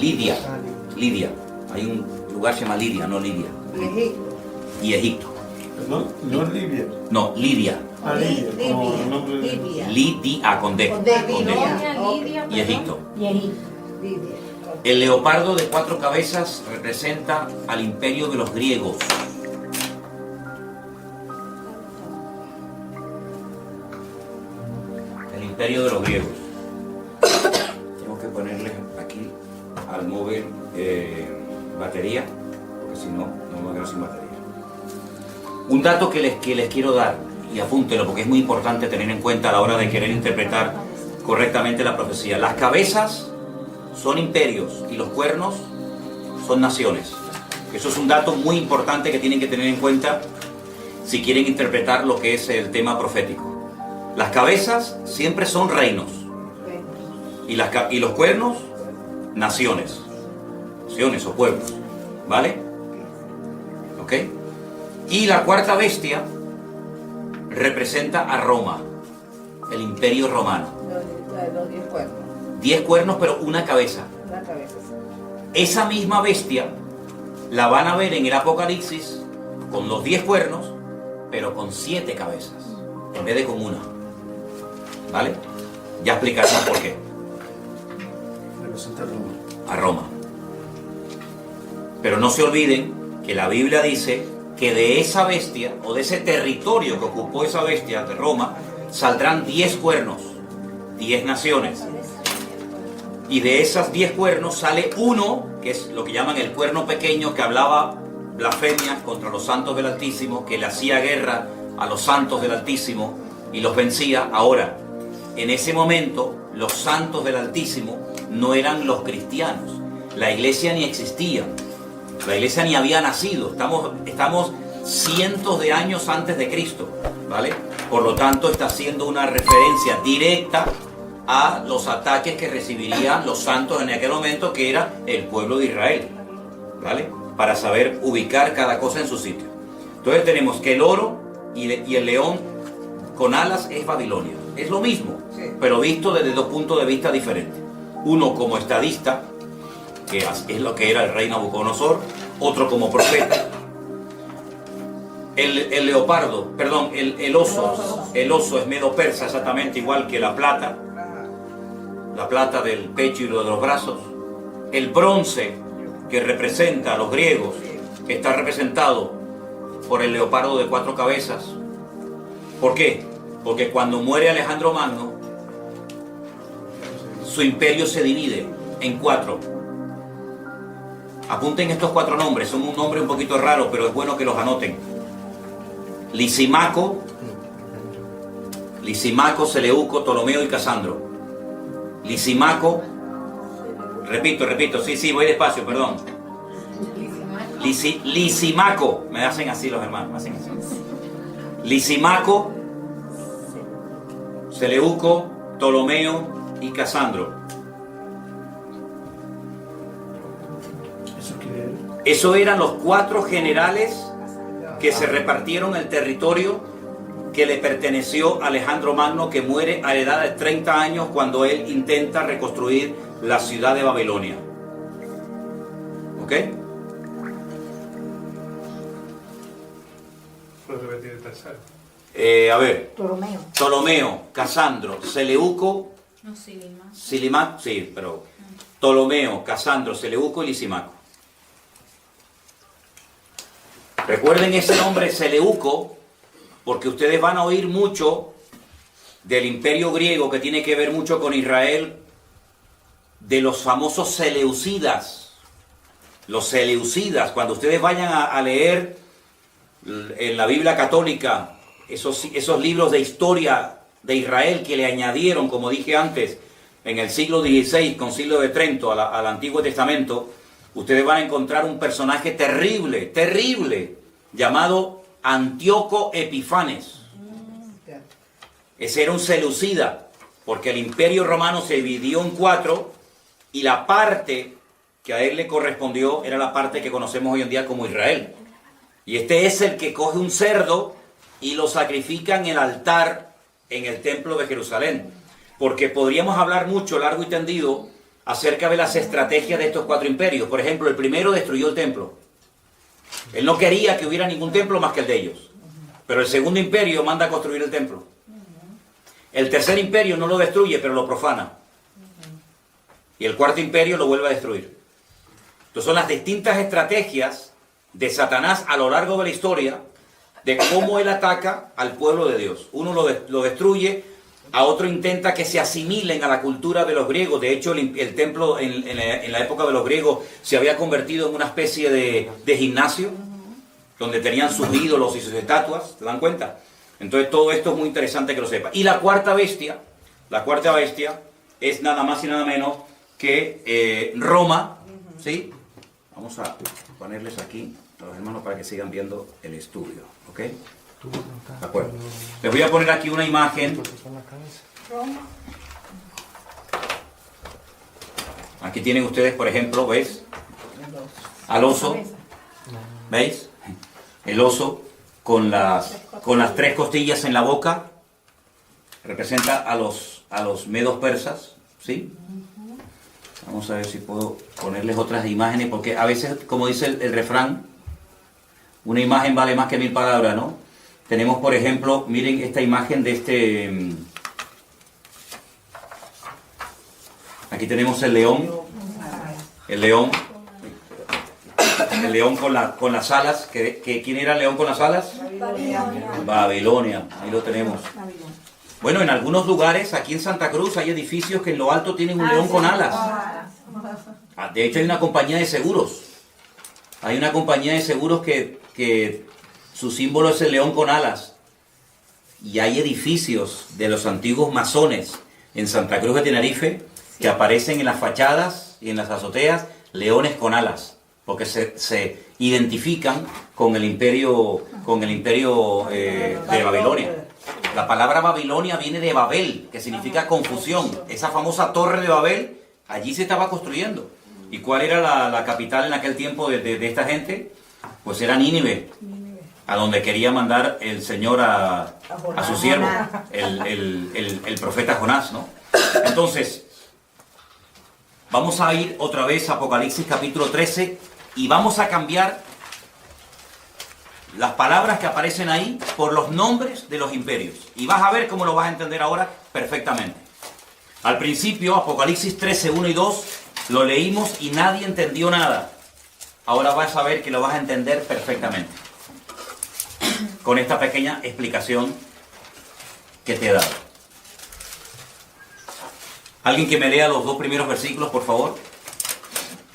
Hay un lugar que se llama Lidia, no Lidia. Y Egipto.
No es Libia.
No, Lidia. Lidia, con D.
Babilonia, Lidia,
Y Egipto.
Y ahí.
El leopardo de 4 cabezas representa al imperio de los griegos. El imperio de los griegos. Tengo que ponerle aquí al móvil batería, porque si no, no me voy a quedar sin batería. Un dato que les quiero dar, y apúntelo porque es muy importante tener en cuenta a la hora de querer interpretar correctamente la profecía. Las cabezas son imperios y los cuernos son naciones. Eso es un dato muy importante que tienen que tener en cuenta si quieren interpretar lo que es el tema profético. Las cabezas siempre son reinos y los cuernos naciones o pueblos, ¿vale? ¿Ok? Y la cuarta bestia representa a Roma, el imperio romano.
Los 10 cuernos.
10 cuernos, pero una cabeza.
Una cabeza.
Esa misma bestia la van a ver en el Apocalipsis con los 10 cuernos, pero con 7 cabezas, en vez de con una. ¿Vale? Ya explicaremos por qué.
Representa a Roma.
A Roma. Pero no se olviden que la Biblia dice que de esa bestia, o de ese territorio que ocupó esa bestia de Roma, saldrán 10 cuernos, 10 naciones. Y de esas 10 cuernos sale uno, que es lo que llaman el cuerno pequeño, que hablaba blasfemias contra los santos del Altísimo, que le hacía guerra a los santos del Altísimo y los vencía. Ahora, en ese momento, los santos del Altísimo no eran los cristianos. La iglesia ni existía. La iglesia ni había nacido. Estamos cientos de años antes de Cristo, ¿vale? Por lo tanto, está haciendo una referencia directa a los ataques que recibirían los santos en aquel momento, que era el pueblo de Israel, ¿vale? Para saber ubicar cada cosa en su sitio. Entonces tenemos que el oro y el león con alas es Babilonia. Es lo mismo, pero visto desde 2 puntos de vista diferentes. Uno como estadista, que es lo que era el rey Nabucodonosor, otro como profeta. El oso es medo persa, exactamente igual que la plata del pecho y lo de los brazos. El bronce, que representa a los griegos, está representado por el leopardo de 4 cabezas. ¿Por qué? Porque cuando muere Alejandro Magno, su imperio se divide en 4. Apunten estos 4 nombres, son un nombre un poquito raro, pero es bueno que los anoten. Lisimaco, Seleuco, Ptolomeo y Casandro. Lisimaco, repito, sí, voy despacio, perdón. Lisimaco, me hacen así los hermanos, me hacen así. Lisimaco, Seleuco, Ptolomeo y Casandro. Eso eran los 4 generales que se repartieron el territorio que le perteneció a Alejandro Magno, que muere a la edad de 30 años cuando él intenta reconstruir la ciudad de Babilonia. ¿Ok?
¿Puedes repetir el tercero?
A ver.
Ptolomeo.
Ptolomeo, Casandro, Seleuco.
No, Silimaco.
Silimaco, sí, pero Ptolomeo, Casandro, Seleuco y Lisimaco. Recuerden ese nombre Seleuco, porque ustedes van a oír mucho del imperio griego, que tiene que ver mucho con Israel, de los famosos seleucidas. Los seleucidas, cuando ustedes vayan a leer en la Biblia católica esos libros de historia de Israel que le añadieron, como dije antes, en el siglo XVI, Concilio de Trento, al Antiguo Testamento, ustedes van a encontrar un personaje terrible, terrible, llamado Antíoco Epifanes. Ese era un seleucida, porque el imperio romano se dividió en 4 y la parte que a él le correspondió era la parte que conocemos hoy en día como Israel. Y este es el que coge un cerdo y lo sacrifica en el altar en el templo de Jerusalén. Porque podríamos hablar mucho, largo y tendido, acerca de las estrategias de estos 4 imperios. Por ejemplo, el primero destruyó el templo. Él no quería que hubiera ningún templo más que el de ellos. Pero el segundo imperio manda a construir el templo. El tercer imperio no lo destruye, pero lo profana. Y el cuarto imperio lo vuelve a destruir. Entonces son las distintas estrategias de Satanás a lo largo de la historia, de cómo él ataca al pueblo de Dios. Uno lo destruye, a otro intenta que se asimilen a la cultura de los griegos. De hecho, el templo en la época de los griegos se había convertido en una especie de gimnasio, donde tenían sus ídolos y sus estatuas, ¿se dan cuenta? Entonces todo esto es muy interesante que lo sepa. Y la cuarta bestia es nada más y nada menos que Roma, ¿sí? Vamos a ponerles aquí a los hermanos para que sigan viendo el estudio, ¿ok? De acuerdo. Les voy a poner aquí una imagen. Aquí tienen ustedes, por ejemplo, ¿ves? Al oso, ¿veis? El oso con las 3 costillas en la boca representa a los medos persas, ¿sí? Vamos a ver si puedo ponerles otras imágenes, porque a veces, como dice el refrán, una imagen vale más que 1000 palabras, ¿no? Tenemos, por ejemplo, miren esta imagen de aquí tenemos el león con las alas. ¿Quién era el león con las alas? Babilonia, ahí lo tenemos. Bueno, en algunos lugares, aquí en Santa Cruz, hay edificios que en lo alto tienen un león con alas. De hecho, hay una compañía de seguros. Hay una compañía de seguros que su símbolo es el león con alas. Y hay edificios de los antiguos masones en Santa Cruz de Tenerife que aparecen en las fachadas y en las azoteas leones con alas, porque se identifican con el imperio de Babilonia. La palabra Babilonia viene de Babel, que significa confusión. Esa famosa torre de Babel, allí se estaba construyendo. ¿Y cuál era la capital en aquel tiempo de esta gente? Pues era Nínive, a donde quería mandar el Señor a su siervo, el profeta Jonás, ¿no? Entonces, vamos a ir otra vez a Apocalipsis capítulo 13 y vamos a cambiar las palabras que aparecen ahí por los nombres de los imperios. Y vas a ver cómo lo vas a entender ahora perfectamente. Al principio, Apocalipsis 13, 1 y 2, lo leímos y nadie entendió nada. Ahora vas a ver que lo vas a entender perfectamente con esta pequeña explicación que te he dado. ¿Alguien que me lea los 2 primeros versículos, por favor?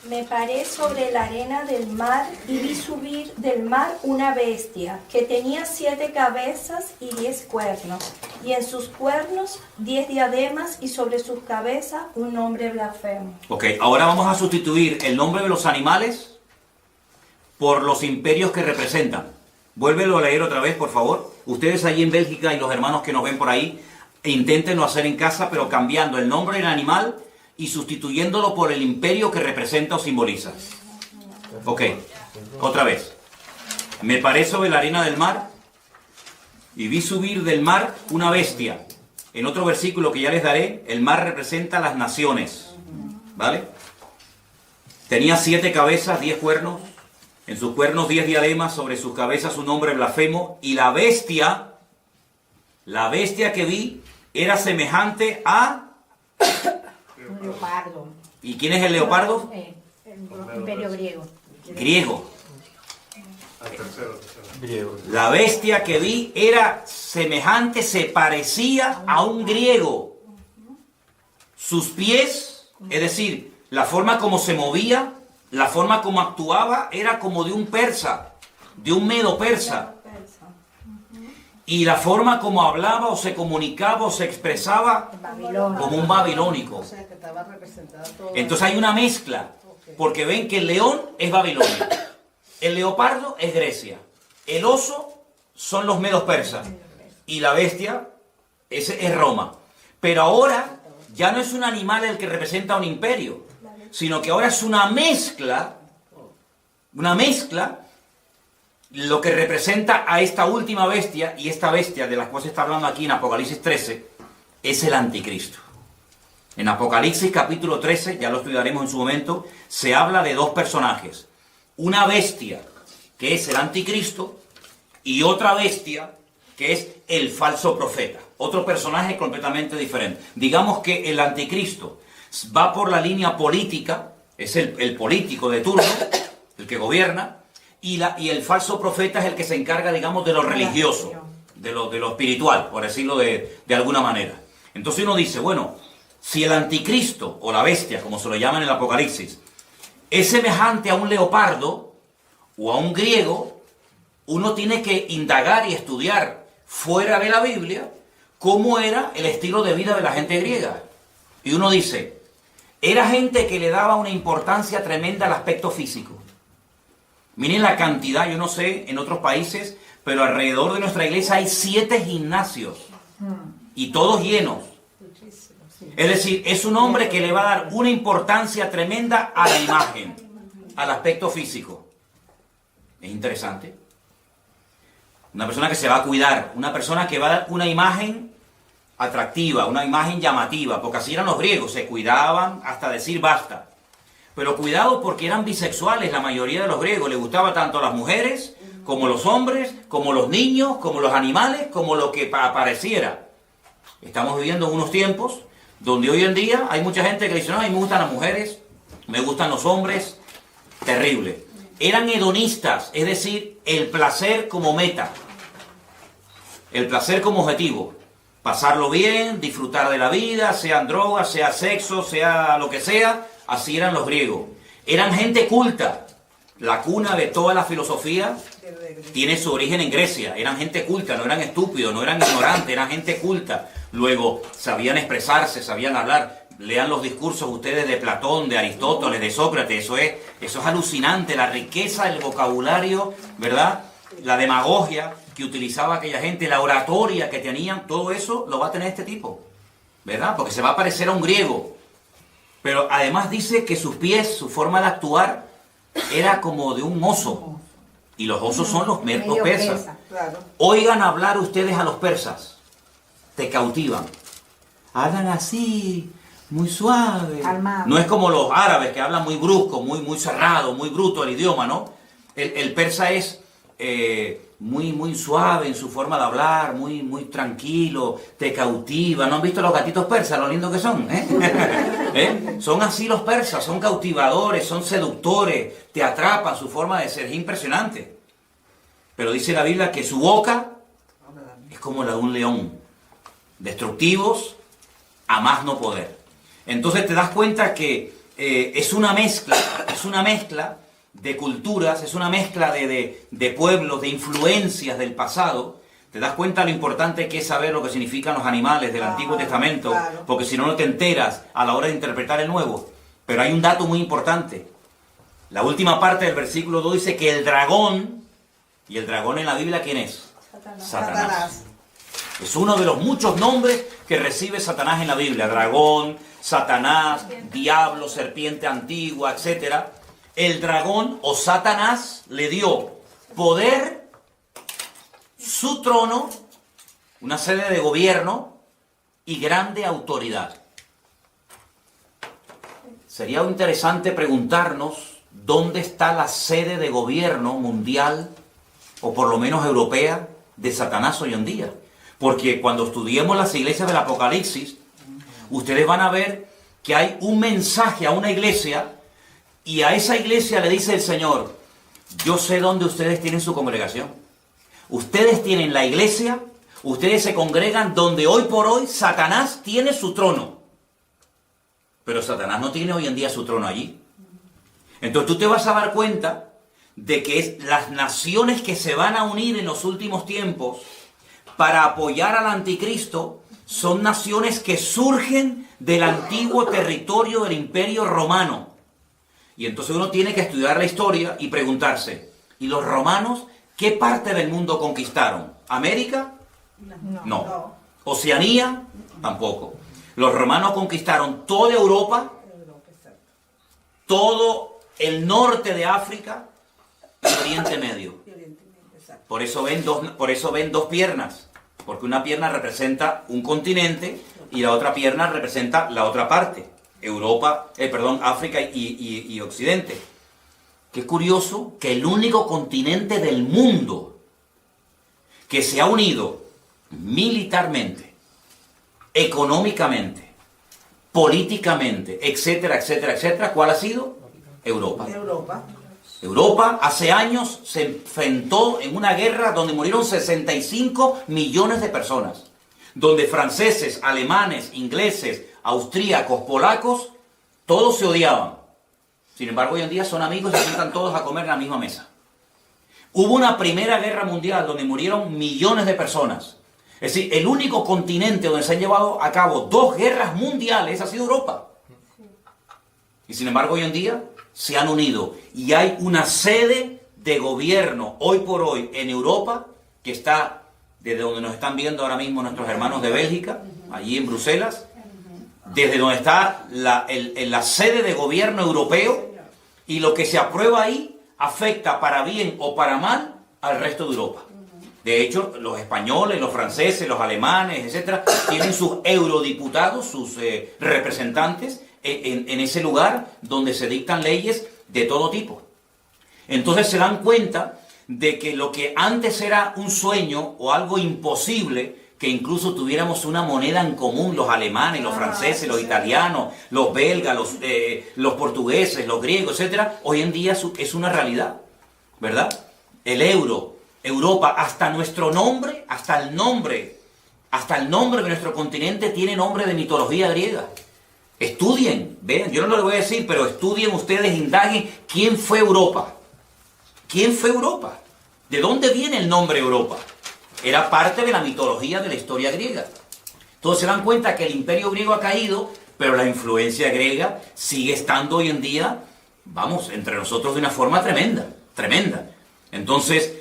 Me paré sobre la arena del mar y vi subir del mar una bestia que tenía 7 cabezas y 10 cuernos, y en sus cuernos 10 diademas y sobre sus cabezas un nombre blasfemo.
Ok, ahora vamos a sustituir el nombre de los animales por los imperios que representan. Vuélvelo a leer otra vez, por favor. Ustedes allí en Bélgica y los hermanos que nos ven por ahí, inténtenlo hacer en casa, pero cambiando el nombre del animal y sustituyéndolo por el imperio que representa o simboliza. Ok, otra vez. Me paré sobre la arena del mar y vi subir del mar una bestia. En otro versículo que ya les daré, el mar representa las naciones. ¿Vale? Tenía 7 cabezas, 10 cuernos. En sus cuernos 10 diademas, sobre sus cabezas un nombre blasfemo. Y la bestia que vi, era semejante a...
Un leopardo.
¿Y quién es el leopardo?
El imperio griego.
Griego.
Al tercero.
Griego.
La bestia que vi era semejante, se parecía a un griego. Sus pies, es decir, la forma como se movía, la forma como actuaba, era como de un persa, de un medo persa. Y la forma como hablaba o se comunicaba o se expresaba como un babilónico.
O sea, que estaba representada todo.
Entonces hay una mezcla, porque ven que el león es Babilonia, el leopardo es Grecia, el oso son los medos persas y la bestia es Roma. Pero ahora ya no es un animal el que representa un imperio, sino que ahora es una mezcla, lo que representa a esta última bestia, y esta bestia de la cual se está hablando aquí en Apocalipsis 13, es el anticristo. En Apocalipsis capítulo 13, ya lo estudiaremos en su momento, se habla de 2 personajes. Una bestia, que es el anticristo, y otra bestia, que es el falso profeta. Otro personaje completamente diferente. Digamos que el anticristo va por la línea política, es el político de turno, el que gobierna, y el falso profeta es el que se encarga, digamos, de lo religioso, de lo espiritual, por decirlo de alguna manera. Entonces uno dice, bueno, si el anticristo, o la bestia, como se lo llama en el Apocalipsis, es semejante a un leopardo o a un griego, uno tiene que indagar y estudiar fuera de la Biblia cómo era el estilo de vida de la gente griega. Y uno dice, era gente que le daba una importancia tremenda al aspecto físico. Miren la cantidad, yo no sé en otros países, pero alrededor de nuestra iglesia hay 7 gimnasios y todos llenos. Es decir, es un hombre que le va a dar una importancia tremenda a la imagen, al aspecto físico. Es interesante. Una persona que se va a cuidar, una persona que va a dar una imagen atractiva, una imagen llamativa, porque así eran los griegos, se cuidaban hasta decir basta. Pero cuidado porque eran bisexuales la mayoría de los griegos, les gustaba tanto a las mujeres, como los hombres, como los niños, como los animales, como lo que apareciera. Estamos viviendo en unos tiempos donde hoy en día hay mucha gente que dice, no, a mí me gustan las mujeres, me gustan los hombres, terrible. Eran hedonistas, es decir, el placer como meta, el placer como objetivo. Pasarlo bien, disfrutar de la vida, sean drogas, sea sexo, sea lo que sea, así eran los griegos. Eran gente culta. La cuna de toda la filosofía tiene su origen en Grecia. Eran gente culta, no eran estúpidos, no eran ignorantes, eran gente culta. Luego, sabían expresarse, sabían hablar. Lean los discursos ustedes de Platón, de Aristóteles, de Sócrates. Eso es alucinante, la riqueza del vocabulario, ¿verdad? La demagogia que utilizaba aquella gente, la oratoria que tenían, todo eso lo va a tener este tipo, ¿verdad? Porque se va a parecer a un griego. Pero además dice que sus pies, su forma de actuar, era como de un oso. Y los osos son los persas.
Claro.
Oigan hablar ustedes a los persas. Te cautivan. Hablan así, muy suave.
Calmado.
No es como los árabes que hablan muy brusco, muy cerrado, muy bruto el idioma, ¿no? El persa es muy suave en su forma de hablar, muy tranquilo, te cautiva. ¿No han visto los gatitos persas, lo lindos que son? Son así los persas, son cautivadores, son seductores, te atrapan, su forma de ser es impresionante. Pero dice la Biblia que su boca es como la de un león, destructivos a más no poder. Entonces te das cuenta que es una mezcla de culturas, es una mezcla de pueblos, de influencias del pasado. Te das cuenta lo importante que es saber lo que significan los animales del Antiguo Testamento,
claro.
Porque si no, no te enteras a la hora de interpretar el Nuevo. Pero hay un dato muy importante. La última parte del versículo 2 dice que el dragón, y el dragón en la Biblia, ¿quién es? Satanás. Es uno de los muchos nombres que recibe Satanás en la Biblia. Dragón, Satanás, diablo, serpiente antigua, etc. El dragón o Satanás le dio poder, su trono, una sede de gobierno y grande autoridad. Sería interesante preguntarnos dónde está la sede de gobierno mundial, o por lo menos europea, de Satanás hoy en día. Porque cuando estudiemos las iglesias del Apocalipsis, ustedes van a ver que hay un mensaje a una iglesia, y a esa iglesia le dice el Señor: yo sé dónde ustedes tienen su congregación. Ustedes tienen la iglesia, ustedes se congregan donde hoy por hoy Satanás tiene su trono. Pero Satanás no tiene hoy en día su trono allí. Entonces tú te vas a dar cuenta de que las naciones que se van a unir en los últimos tiempos para apoyar al anticristo son naciones que surgen del antiguo territorio del Imperio Romano. Y entonces uno tiene que estudiar la historia y preguntarse, ¿y los romanos qué parte del mundo conquistaron? ¿América? No. ¿Oceanía? Tampoco. Los romanos conquistaron toda Europa, todo el norte de África y Oriente Medio. Por eso ven dos piernas, porque una pierna representa un continente y la otra pierna representa la otra parte, África y Occidente. Qué curioso que el único continente del mundo que se ha unido militarmente, económicamente, políticamente, etcétera, etcétera, etcétera, ¿cuál ha sido? Europa. Europa hace años se enfrentó en una guerra donde murieron 65 millones de personas, donde franceses, alemanes, ingleses, austríacos, polacos, todos se odiaban. Sin embargo, hoy en día son amigos y se sientan todos a comer en la misma mesa. Hubo una primera guerra mundial donde murieron millones de personas. Es decir, el único continente donde se han llevado a cabo 2 guerras mundiales ha sido Europa. Y sin embargo, hoy en día se han unido y hay una sede de gobierno hoy por hoy en Europa, que está desde donde nos están viendo ahora mismo nuestros hermanos de Bélgica, allí en Bruselas, desde donde está la sede de gobierno europeo, y lo que se aprueba ahí afecta para bien o para mal al resto de Europa. De hecho, los españoles, los franceses, los alemanes, etcétera, tienen sus eurodiputados, sus representantes en ese lugar donde se dictan leyes de todo tipo. Entonces se dan cuenta de que lo que antes era un sueño o algo imposible, que incluso tuviéramos una moneda en común, los alemanes, los franceses, los italianos, los belgas, los portugueses, los griegos, etcétera, hoy en día es una realidad, ¿verdad? El euro, Europa, hasta nuestro nombre, hasta el nombre de nuestro continente tiene nombre de mitología griega. Estudien, vean, yo no lo voy a decir, pero estudien ustedes, indaguen quién fue Europa. ¿Quién fue Europa? ¿De dónde viene el nombre Europa? Era parte de la mitología de la historia griega. Entonces se dan cuenta que el imperio griego ha caído, pero la influencia griega sigue estando hoy en día, entre nosotros de una forma tremenda, tremenda. Entonces,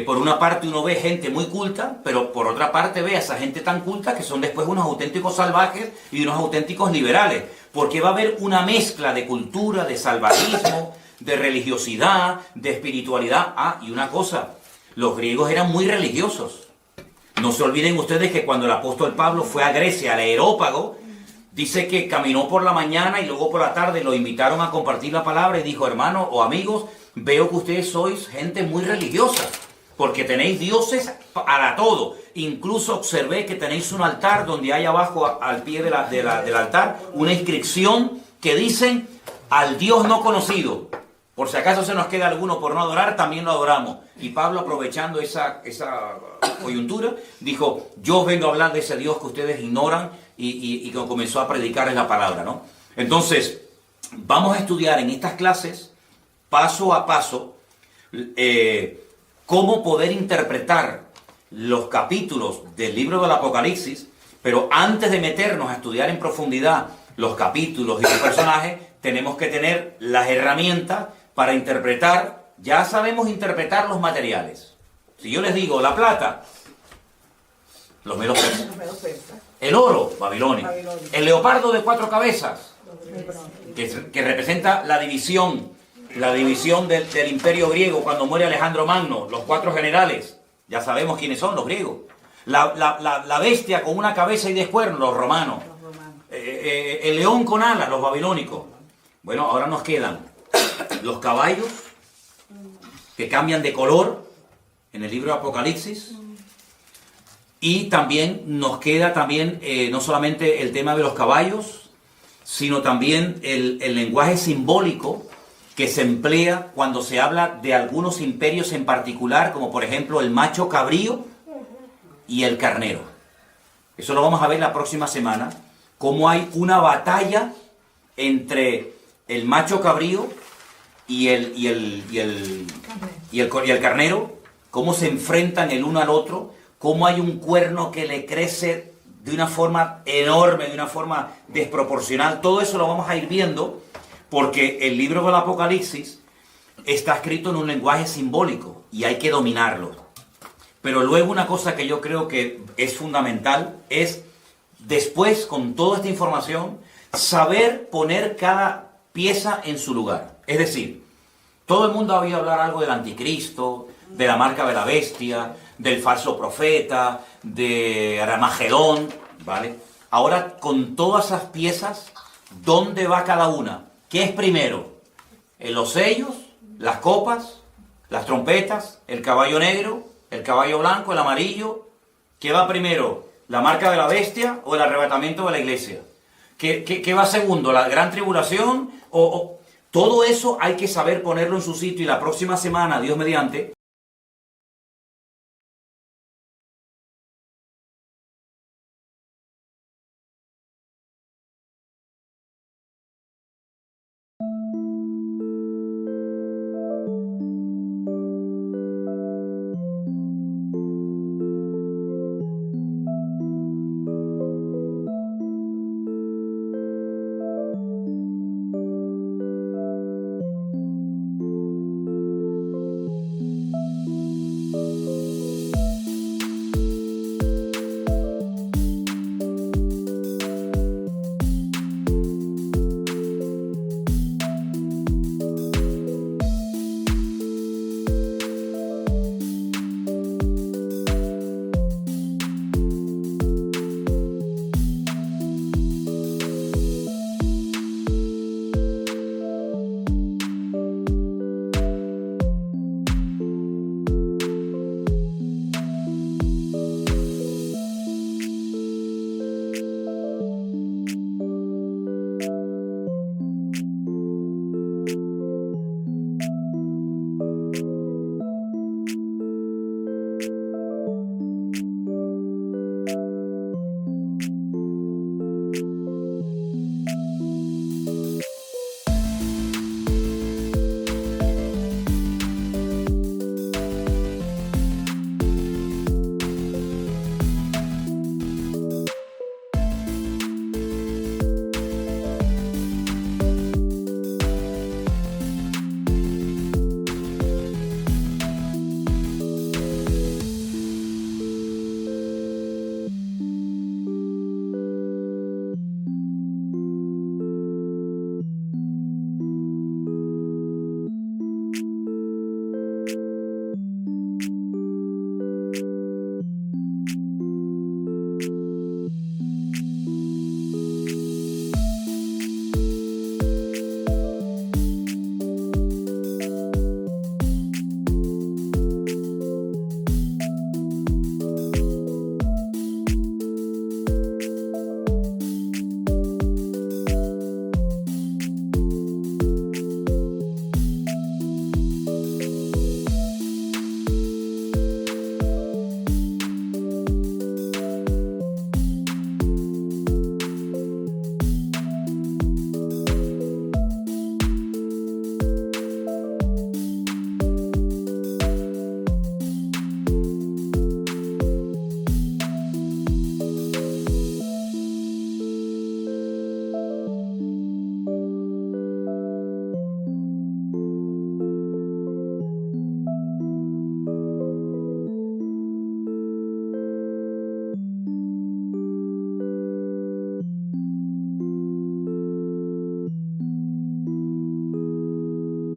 por una parte uno ve gente muy culta, pero por otra parte ve a esa gente tan culta que son después unos auténticos salvajes y unos auténticos liberales, porque va a haber una mezcla de cultura, de salvajismo, de religiosidad, de espiritualidad. Y una cosa, los griegos eran muy religiosos. No se olviden ustedes que cuando el apóstol Pablo fue a Grecia, al Areópago, dice que caminó por la mañana y luego por la tarde lo invitaron a compartir la palabra y dijo: hermanos o amigos, veo que ustedes sois gente muy religiosa, porque tenéis dioses para todo. Incluso observé que tenéis un altar donde hay abajo, al pie del altar, una inscripción que dicen: al Dios no conocido. Por si acaso se nos queda alguno por no adorar, también lo adoramos. Y Pablo, aprovechando esa coyuntura, dijo: yo vengo a hablar de ese Dios que ustedes ignoran, y comenzó a predicarles la palabra, ¿no? Entonces, vamos a estudiar en estas clases, paso a paso, cómo poder interpretar los capítulos del libro del Apocalipsis, pero antes de meternos a estudiar en profundidad los capítulos y los personajes, tenemos que tener las herramientas para interpretar, ya sabemos interpretar los materiales. Si yo les digo la plata, los medos persas. El oro, babilonio. El leopardo de 4 cabezas, que representa la división del imperio griego cuando muere Alejandro Magno, los 4 generales, ya sabemos quiénes son, los griegos. La bestia con una cabeza y 10 cuernos, los romanos. El león con alas, los babilónicos. Bueno, ahora nos quedan los caballos, que cambian de color en el libro de Apocalipsis. Y también nos queda no solamente el tema de los caballos, sino también el lenguaje simbólico que se emplea cuando se habla de algunos imperios en particular, como por ejemplo el macho cabrío y el carnero. Eso lo vamos a ver la próxima semana, cómo hay una batalla entre el macho cabrío y el carnero, cómo se enfrentan el uno al otro, cómo hay un cuerno que le crece de una forma enorme, de una forma desproporcional. Todo eso lo vamos a ir viendo porque el libro del Apocalipsis está escrito en un lenguaje simbólico y hay que dominarlo. Pero luego una cosa que yo creo que es fundamental es, después, con toda esta información, saber poner cada pieza en su lugar. Es decir, todo el mundo ha oído hablar algo del anticristo, de la marca de la bestia, del falso profeta, de Armagedón, ¿vale? Ahora, con todas esas piezas, ¿dónde va cada una? ¿Qué es primero? ¿Los sellos, las copas, las trompetas, el caballo negro, el caballo blanco, el amarillo? ¿Qué va primero? ¿La marca de la bestia o el arrebatamiento de la iglesia? ¿Qué va segundo? ¿La gran tribulación? Todo eso hay que saber ponerlo en su sitio, y la próxima semana, Dios mediante,